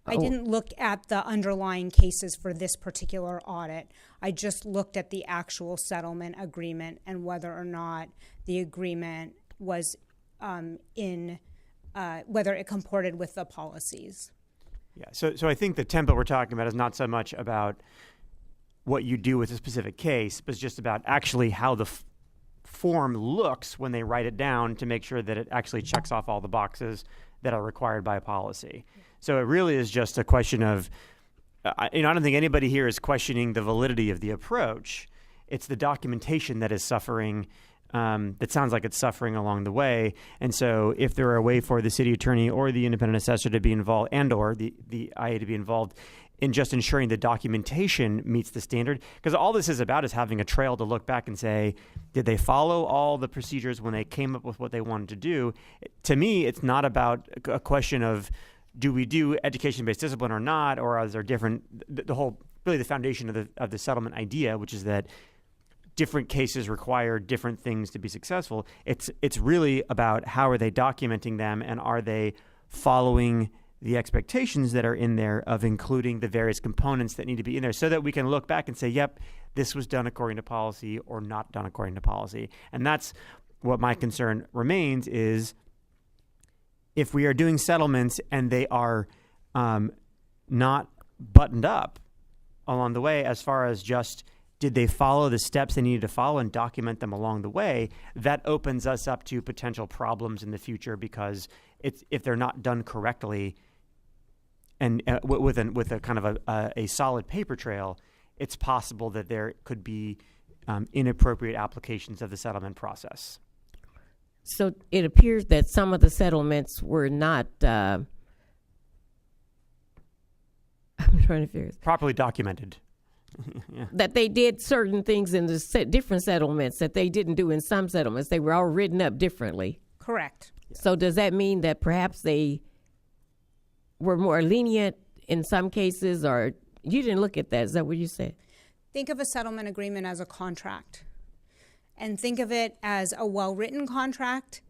I didn't look at the underlying cases for this particular audit. I just looked at the actual settlement agreement and whether or not the agreement was whether it comported with the policies. Yeah, so I think the template we're talking about is not so much about what you do with a specific case, but it's just about actually how the form looks when they write it down to make sure that it actually checks off all the boxes that are required by policy. So it really is just a question of, I don't think anybody here is questioning the validity of the approach. It's the documentation that is suffering, that sounds like it's suffering along the way. And so if there are a way for the city attorney or the independent assessor to be involved and or the IA to be involved in just ensuring the documentation meets the standard, because all this is about is having a trail to look back and say, did they follow all the procedures when they came up with what they wanted to do? To me, it's not about a question of, do we do education-based discipline or not, or are there different, the whole, really the foundation of the settlement idea, which is that different cases require different things to be successful. It's really about how are they documenting them, and are they following the expectations that are in there of including the various components that need to be in there so that we can look back and say, yep, this was done according to policy or not done according to policy. And that's what my concern remains is if we are doing settlements and they are not buttoned up along the way as far as just did they follow the steps they needed to follow and document them along the way, that opens us up to potential problems in the future because if they're not done correctly and with a kind of a solid paper trail, it's possible that there could be inappropriate applications of the settlement process. So it appears that some of the settlements were not, I'm trying to figure it. Properly documented. Yeah. That they did certain things in the different settlements that they didn't do in some settlements. They were all written up differently. Correct. So does that mean that perhaps they were more lenient in some cases, or you didn't look at that? Is that what you said? Think of a settlement agreement as a contract, and think of it as a well-written contract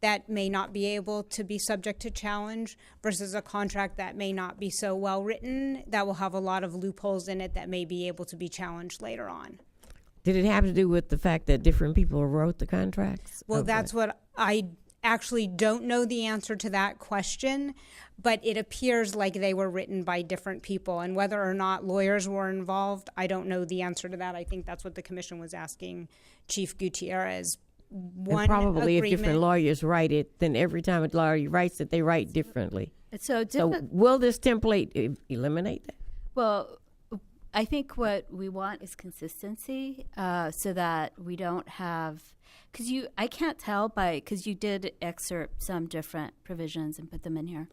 that may not be able to be subject to challenge versus a contract that may not be so well-written that will have a lot of loopholes in it that may be able to be challenged later on. Did it have to do with the fact that different people wrote the contracts? Well, that's what I actually don't know the answer to that question, but it appears like they were written by different people, and whether or not lawyers were involved, I don't know the answer to that. I think that's what the commission was asking Chief Gutierrez. And probably if different lawyers write it, then every time a lawyer writes it, they write differently. So will this template eliminate that? Well, I think what we want is consistency, so that we don't have, I can't tell because you did excerpt some different provisions and put them in here,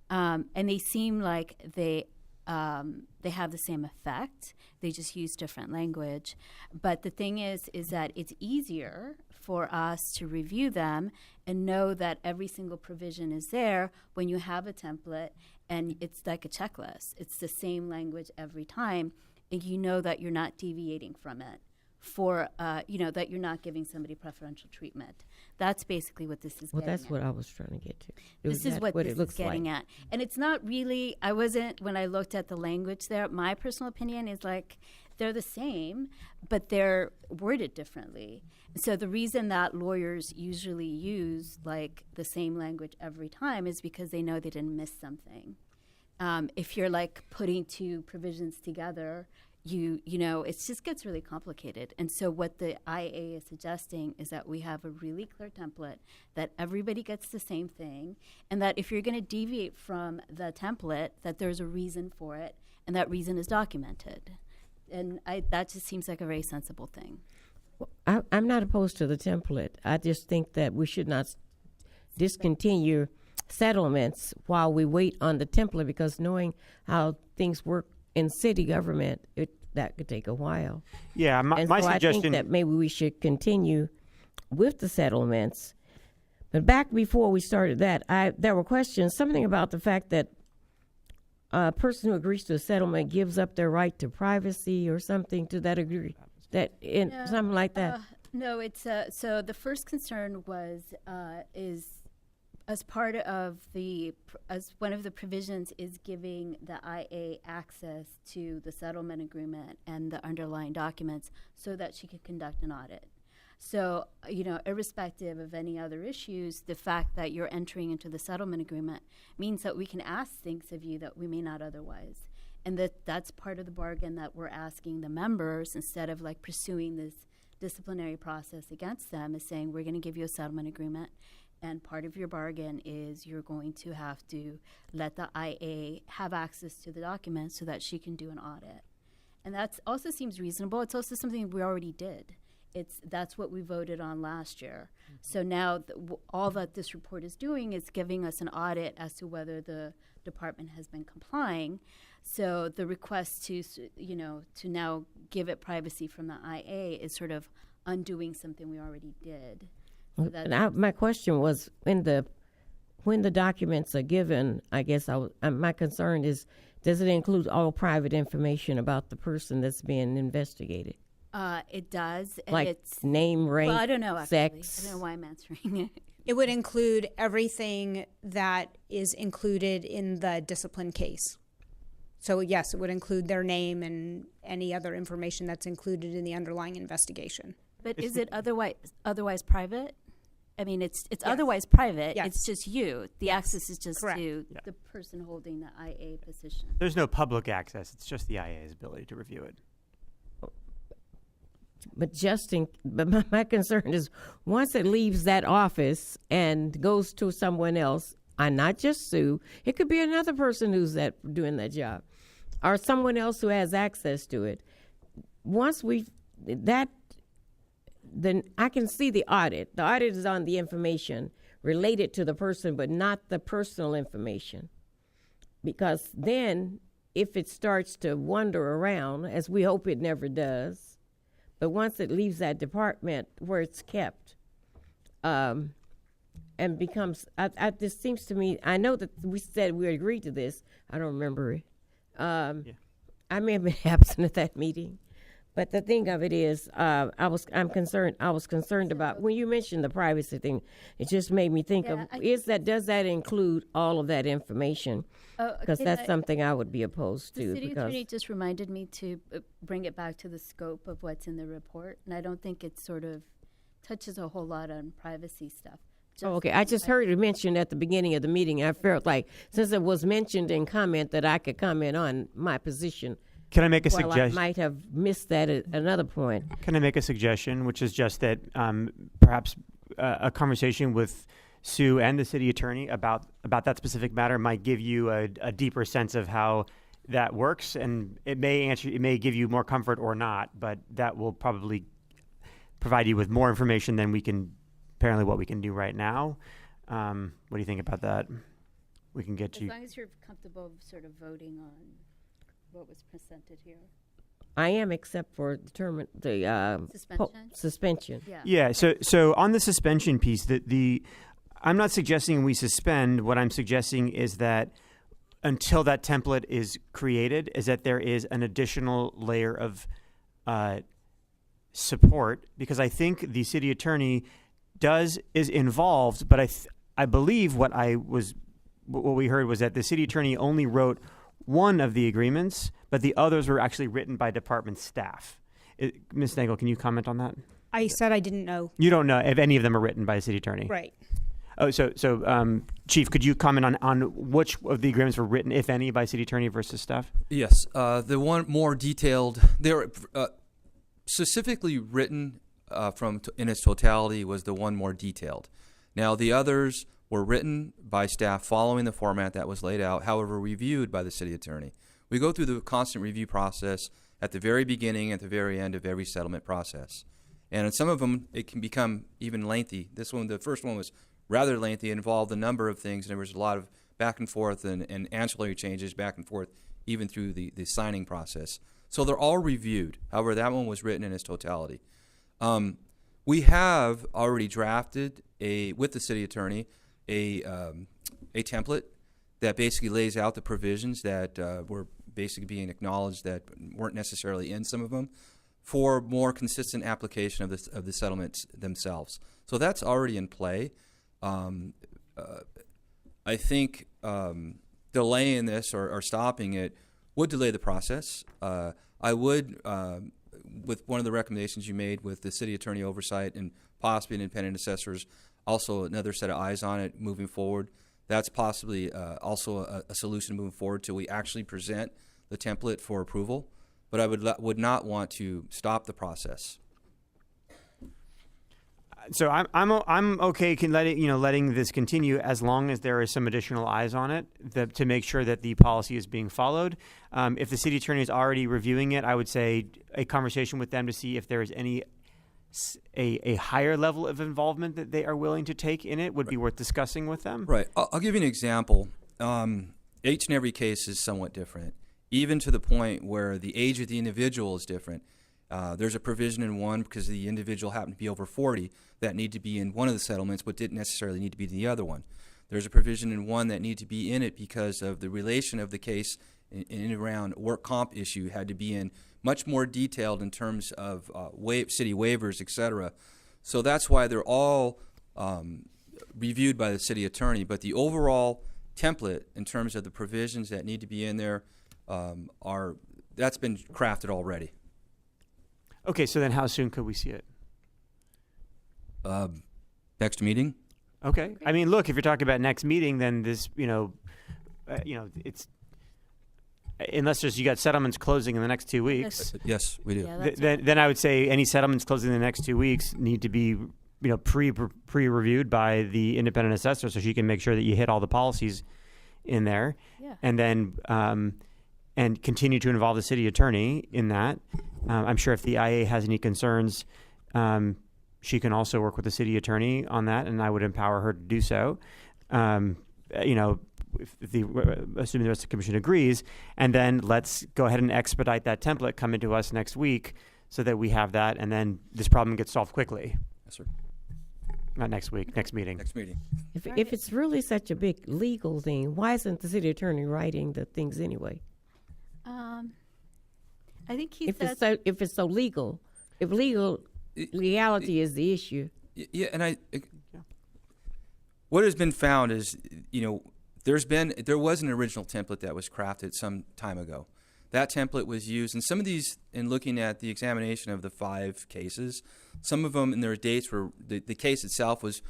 and they seem like they have the same effect. They just use different language. But the thing is that it's easier for us to review them and know that every single provision is there when you have a template and it's like a checklist. It's the same language every time, and you know that you're not deviating from it for, that you're not giving somebody preferential treatment. That's basically what this is getting at. What I was trying to get to. This is what this is getting at. And it's not really, when I looked at the language there, my personal opinion is like, they're the same, but they're worded differently. So the reason that lawyers usually use like the same language every time is because they know they didn't miss something. If you're like putting two provisions together, it just gets really complicated. And so what the IA is suggesting is that we have a really clear template, that everybody gets the same thing, and that if you're going to deviate from the template, that there's a reason for it, and that reason is documented. And that just seems like a very sensible thing. Well, I'm not opposed to the template. I just think that we should not discontinue settlements while we wait on the template, because knowing how things work in city government, that could take a while. Yeah, my suggestion. I think that maybe we should continue with the settlements. But back before we started that, there were questions, something about the fact that a person who agrees to a settlement gives up their right to privacy or something to that degree, something like that. No, it's so the first concern is as part of as one of the provisions is giving the IA access to the settlement agreement and the underlying documents so that she could conduct an audit. So, irrespective of any other issues, the fact that you're entering into the settlement agreement means that we can ask things of you that we may not otherwise. And that's part of the bargain that we're asking the members, instead of like pursuing this disciplinary process against them, is saying we're going to give you a settlement agreement, and part of your bargain is you're going to have to let the IA have access to the documents so that she can do an audit. And that also seems reasonable. It's also something we already did. That's what we voted on last year. Mm-hmm. So now all that this report is doing is giving us an audit as to whether the department has been complying. So the request to now give it privacy from the IA is sort of undoing something we already did. So my question was, when the documents are given, I guess my concern is, does it include all private information about the person that's being investigated? It does. And like it's name, rank, well, I don't know, actually. sex. I don't know why I'm answering it. It would include everything that is included in the discipline case. So yes, it would include their name and any other information that's included in the underlying investigation. But is it otherwise private? I mean, it's Yes. otherwise private. Yes. It's just you. The access is just Correct. to Yeah. the person holding the IA position. There's no public access. It's just the IA's ability to review it. But my concern is once it leaves that office and goes to someone else, and not just Sue, it could be another person who's doing that job, or someone else who has access to it. Once then I can see the audit. The audit is on the information related to the person, but not the personal information. Because then, if it starts to wander around, as we hope it never does, but once it leaves that department where it's kept, and becomes, this seems to me, I know that we said we agreed to this. I don't remember it. I may have been absent at that meeting. But the thing of it is, I was concerned about, when you mentioned the privacy thing, it just made me think does that include all of that information? Because that's something I would be opposed to. The city attorney just reminded me to bring it back to the scope of what's in the report, and I don't think it sort of touches a whole lot on privacy stuff. Okay. I just heard it mentioned at the beginning of the meeting. I felt like since it was mentioned in comment that I could comment on my position. Can I make a suggestion? I might have missed that at another point. Can I make a suggestion, which is just that perhaps a conversation with Sue and the city attorney about that specific matter might give you a deeper sense of how that works, and it may give you more comfort or not, but that will probably provide you with more information than what we can do right now. What do you think about that? We can get you. As long as you're comfortable sort of voting on what was presented here. I am, except for the suspension. Yeah. So on the suspension piece, I'm not suggesting we suspend. What I'm suggesting is that until that template is created, is that there is an additional layer of support, because I think the city attorney is involved, but I believe what we heard was that the city attorney only wrote one of the agreements, but the others were actually written by department staff. Ms. Nagel, can you comment on that? I said I didn't know. You don't know if any of them are written by the city attorney? Right. Oh, so Chief, could you comment on which of the agreements were written, if any, by city attorney versus staff? Yes. The one more detailed, they're specifically written in its totality was the one more detailed. Now, the others were written by staff following the format that was laid out, however reviewed by the city attorney. We go through the constant review process at the very beginning, at the very end of every settlement process. And in some of them, it can become even lengthy. The first one was rather lengthy, involved a number of things, and there was a lot of back and forth and ancillary changes back and forth, even through the signing process. So they're all reviewed. However, that one was written in its totality. We have already drafted with the city attorney a template that basically lays out the provisions that were basically being acknowledged that weren't necessarily in some of them, for more consistent application of the settlements themselves. So that's already in play. I think delaying this or stopping it would delay the process. I would, with one of the recommendations you made with the city attorney oversight and possibly independent assessors, also another set of eyes on it moving forward. That's possibly also a solution moving forward till we actually present the template for approval. But I would not want to stop the process. So I'm okay letting this continue as long as there is some additional eyes on it to make sure that the policy is being followed. If the city attorney is already reviewing it, I would say a conversation with them to see if there is a higher level of involvement that they are willing to take in it would be worth discussing with them. Right. I'll give you an example. Each and every case is somewhat different, even to the point where the age of the individual is different. There's a provision in one because the individual happened to be over 40 that need to be in one of the settlements but didn't necessarily need to be in the other one. There's a provision in one that need to be in it because of the relation of the case in and around work comp issue had to be in much more detailed in terms of city waivers, et cetera. So that's why they're all reviewed by the city attorney, but the overall template in terms of the provisions that need to be in there that's been crafted already. Okay, so then how soon could we see it? Next meeting. Okay. I mean, look, if you're talking about next meeting, then this, it's unless you got settlements closing in the next 2 weeks. Yes, we do. Yeah, Then I would say any settlements closing in the next 2 weeks need to be pre-reviewed by the independent assessor, so she can make sure that you hit all the policies in there, and then and continue to involve the city attorney in that. I'm sure if the IA has any concerns, she can also work with the city attorney on that, and I would empower her to do so. Assuming the rest of the commission agrees, and then let's go ahead and expedite that template coming to us next week so that we have that, and then this problem gets solved quickly. Yes, sir. Not next week, next meeting. Next meeting. If it's really such a big legal thing, why isn't the city attorney writing the things anyway? I think he If said it's so legal, if legality is the issue. Yeah, and what has been found is, there was an original template that was crafted some time ago. That template was used, and some of these, in looking at the examination of the 5 cases, some of them in their dates were, the case itself was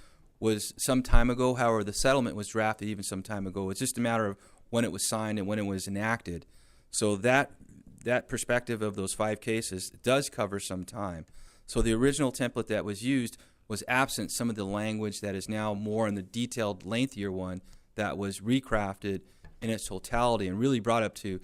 some time ago. However, the settlement was drafted even some time ago. It's just a matter of when it was signed and when it was enacted. So that perspective of those 5 cases does cover some time. So the original template that was used was absent some of the language that is now more in the detailed, lengthier one that was recrafted in its totality and really brought up to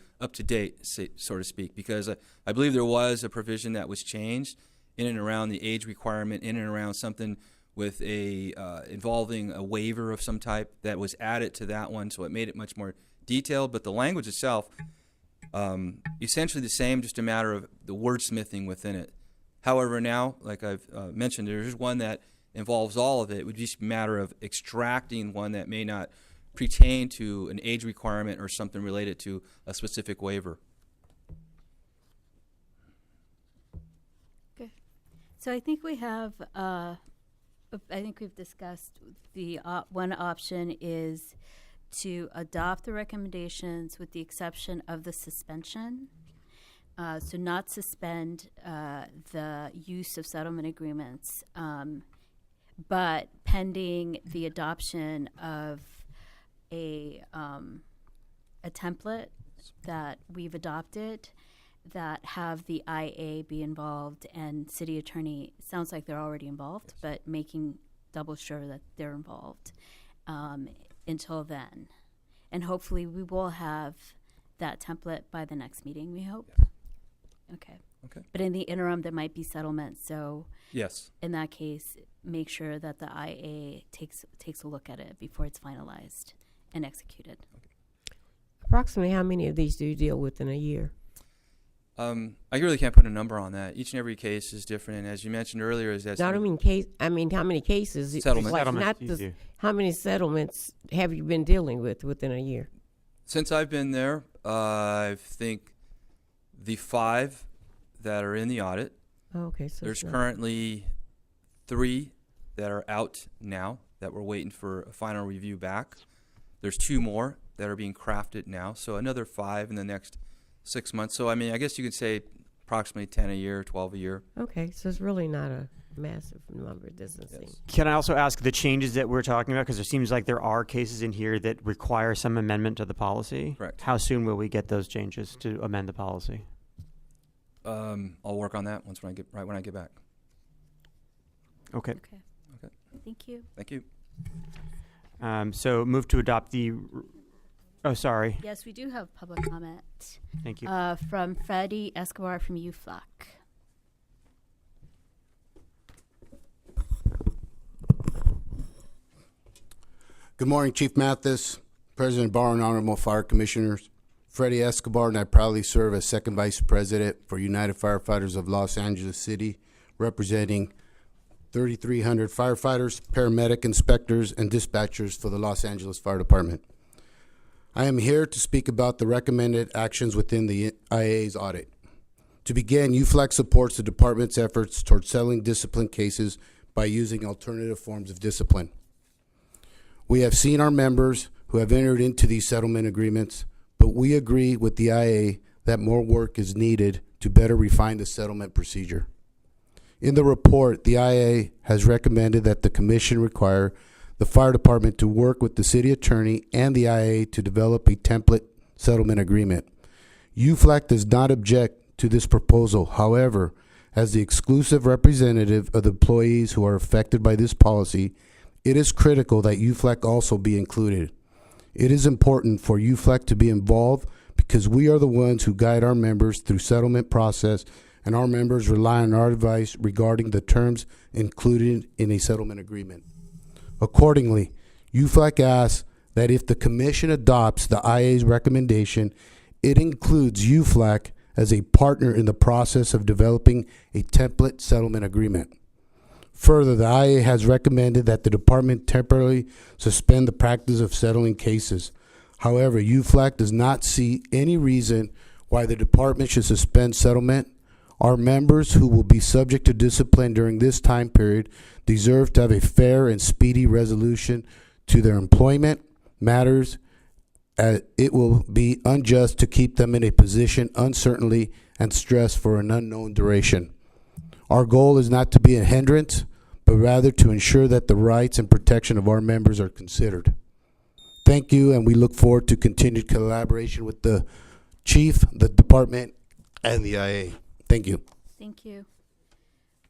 date, so to speak, because I believe there was a provision that was changed in and around the age requirement, in and around something with involving a waiver of some type that was added to that one, so it made it much more detailed. But the language itself, essentially the same, just a matter of the wordsmithing within it. However, now, like I've mentioned, there's one that involves all of it. It would just be a matter of extracting one that may not pertain to an age requirement or something related to a specific waiver. Okay. So I think we have, I think we've discussed the one option is to adopt the recommendations with the exception of the suspension. So not suspend the use of settlement agreements, but pending the adoption of a template that we've adopted that have the IA be involved and city attorney, sounds like they're already involved, but making double sure that they're involved until then. And hopefully we will have that template by the next meeting, we hope. Okay. But in the interim, there might be settlements, so yes, in that case, make sure that the IA takes a look at it before it's finalized and executed. Approximately how many of these do you deal with in a year? I really can't put a number on that. Each and every case is different, and as you mentioned earlier, I mean how many cases? Settlements. How many settlements have you been dealing with within a year? Since I've been there, I think the 5 that are in the audit. Okay, so there's currently 3 that are out now that we're waiting for a final review back. There's 2 more that are being crafted now, so another 5 in the next 6 months. So I mean, I guess you could say approximately 10 a year, 12 a year. Okay, so it's really not a massive number, it doesn't seem. Can I also ask the changes that we're talking about? Because it seems like there are cases in here that require some amendment to the policy. Correct. How soon will we get those changes to amend the policy? I'll work on that when I get back. Okay. Thank you. Thank you. So move to adopt the. Oh, sorry. Yes, we do have public comment. Thank you. From Freddie Escobar from UFLOC. Good morning, Chief Mathis, President Barr, and Honorable Fire Commissioners. Freddie Escobar, and I proudly serve as Second Vice President for United Firefighters of Los Angeles City, representing 3,300 firefighters, paramedic inspectors, and dispatchers for the Los Angeles Fire Department. I am here to speak about the recommended actions within the IA's audit. To begin, UFLAC supports the department's efforts towards settling discipline cases by using alternative forms of discipline. We have seen our members who have entered into these settlement agreements, but we agree with the IA that more work is needed to better refine the settlement procedure. In the report, the IA has recommended that the Commission require the Fire Department to work with the City Attorney and the IA to develop a template settlement agreement. UFLAC does not object to this proposal. However, as the exclusive representative of the employees who are affected by this policy, it is critical that UFLAC also be included. It is important for UFLAC to be involved because we are the ones who guide our members through settlement process, and our members rely on our advice regarding the terms included in a settlement agreement. Accordingly, UFLAC asks that if the Commission adopts the IA's recommendation, it includes UFLAC as a partner in the process of developing a template settlement agreement. Further, the IA has recommended that the department temporarily suspend the practice of settling cases. However, UFLAC does not see any reason why the department should suspend settlement. Our members who will be subject to discipline during this time period deserve to have a fair and speedy resolution to their employment matters. It will be unjust to keep them in a position of uncertainty and stress for an unknown duration. Our goal is not to be a hindrance, but rather to ensure that the rights and protection of our members are considered. Thank you, and we look forward to continued collaboration with the Chief, the Department, and the IA. Thank you. Thank you.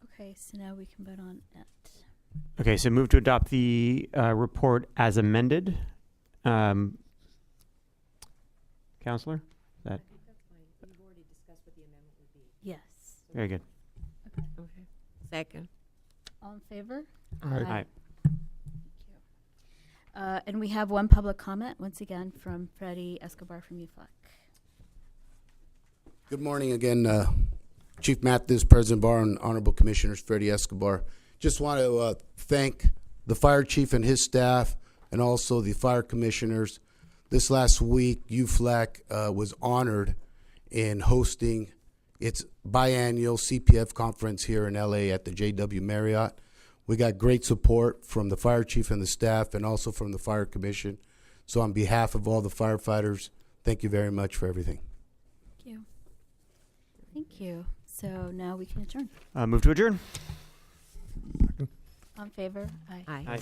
Okay, so now we can vote on it. Okay, so move to adopt the report as amended. Counselor? That Yes. very good. Okay. Second. All in favor? Aye. And we have one public comment, once again, from Freddie Escobar from UFLAC. Good morning again, Chief Mathis, President Barr, and Honorable Commissioners. Freddie Escobar. Just want to thank the fire chief and his staff, and also the fire commissioners. This last week, UFLAC was honored in hosting its biannual CPF conference here in LA at the JW Marriott. We got great support from the fire chief and the staff, and also from the fire commission. So on behalf of all the firefighters, thank you very much for everything. Thank you. Thank you. So now we can adjourn. Move to adjourn. On favor? Aye. Aye. Aye.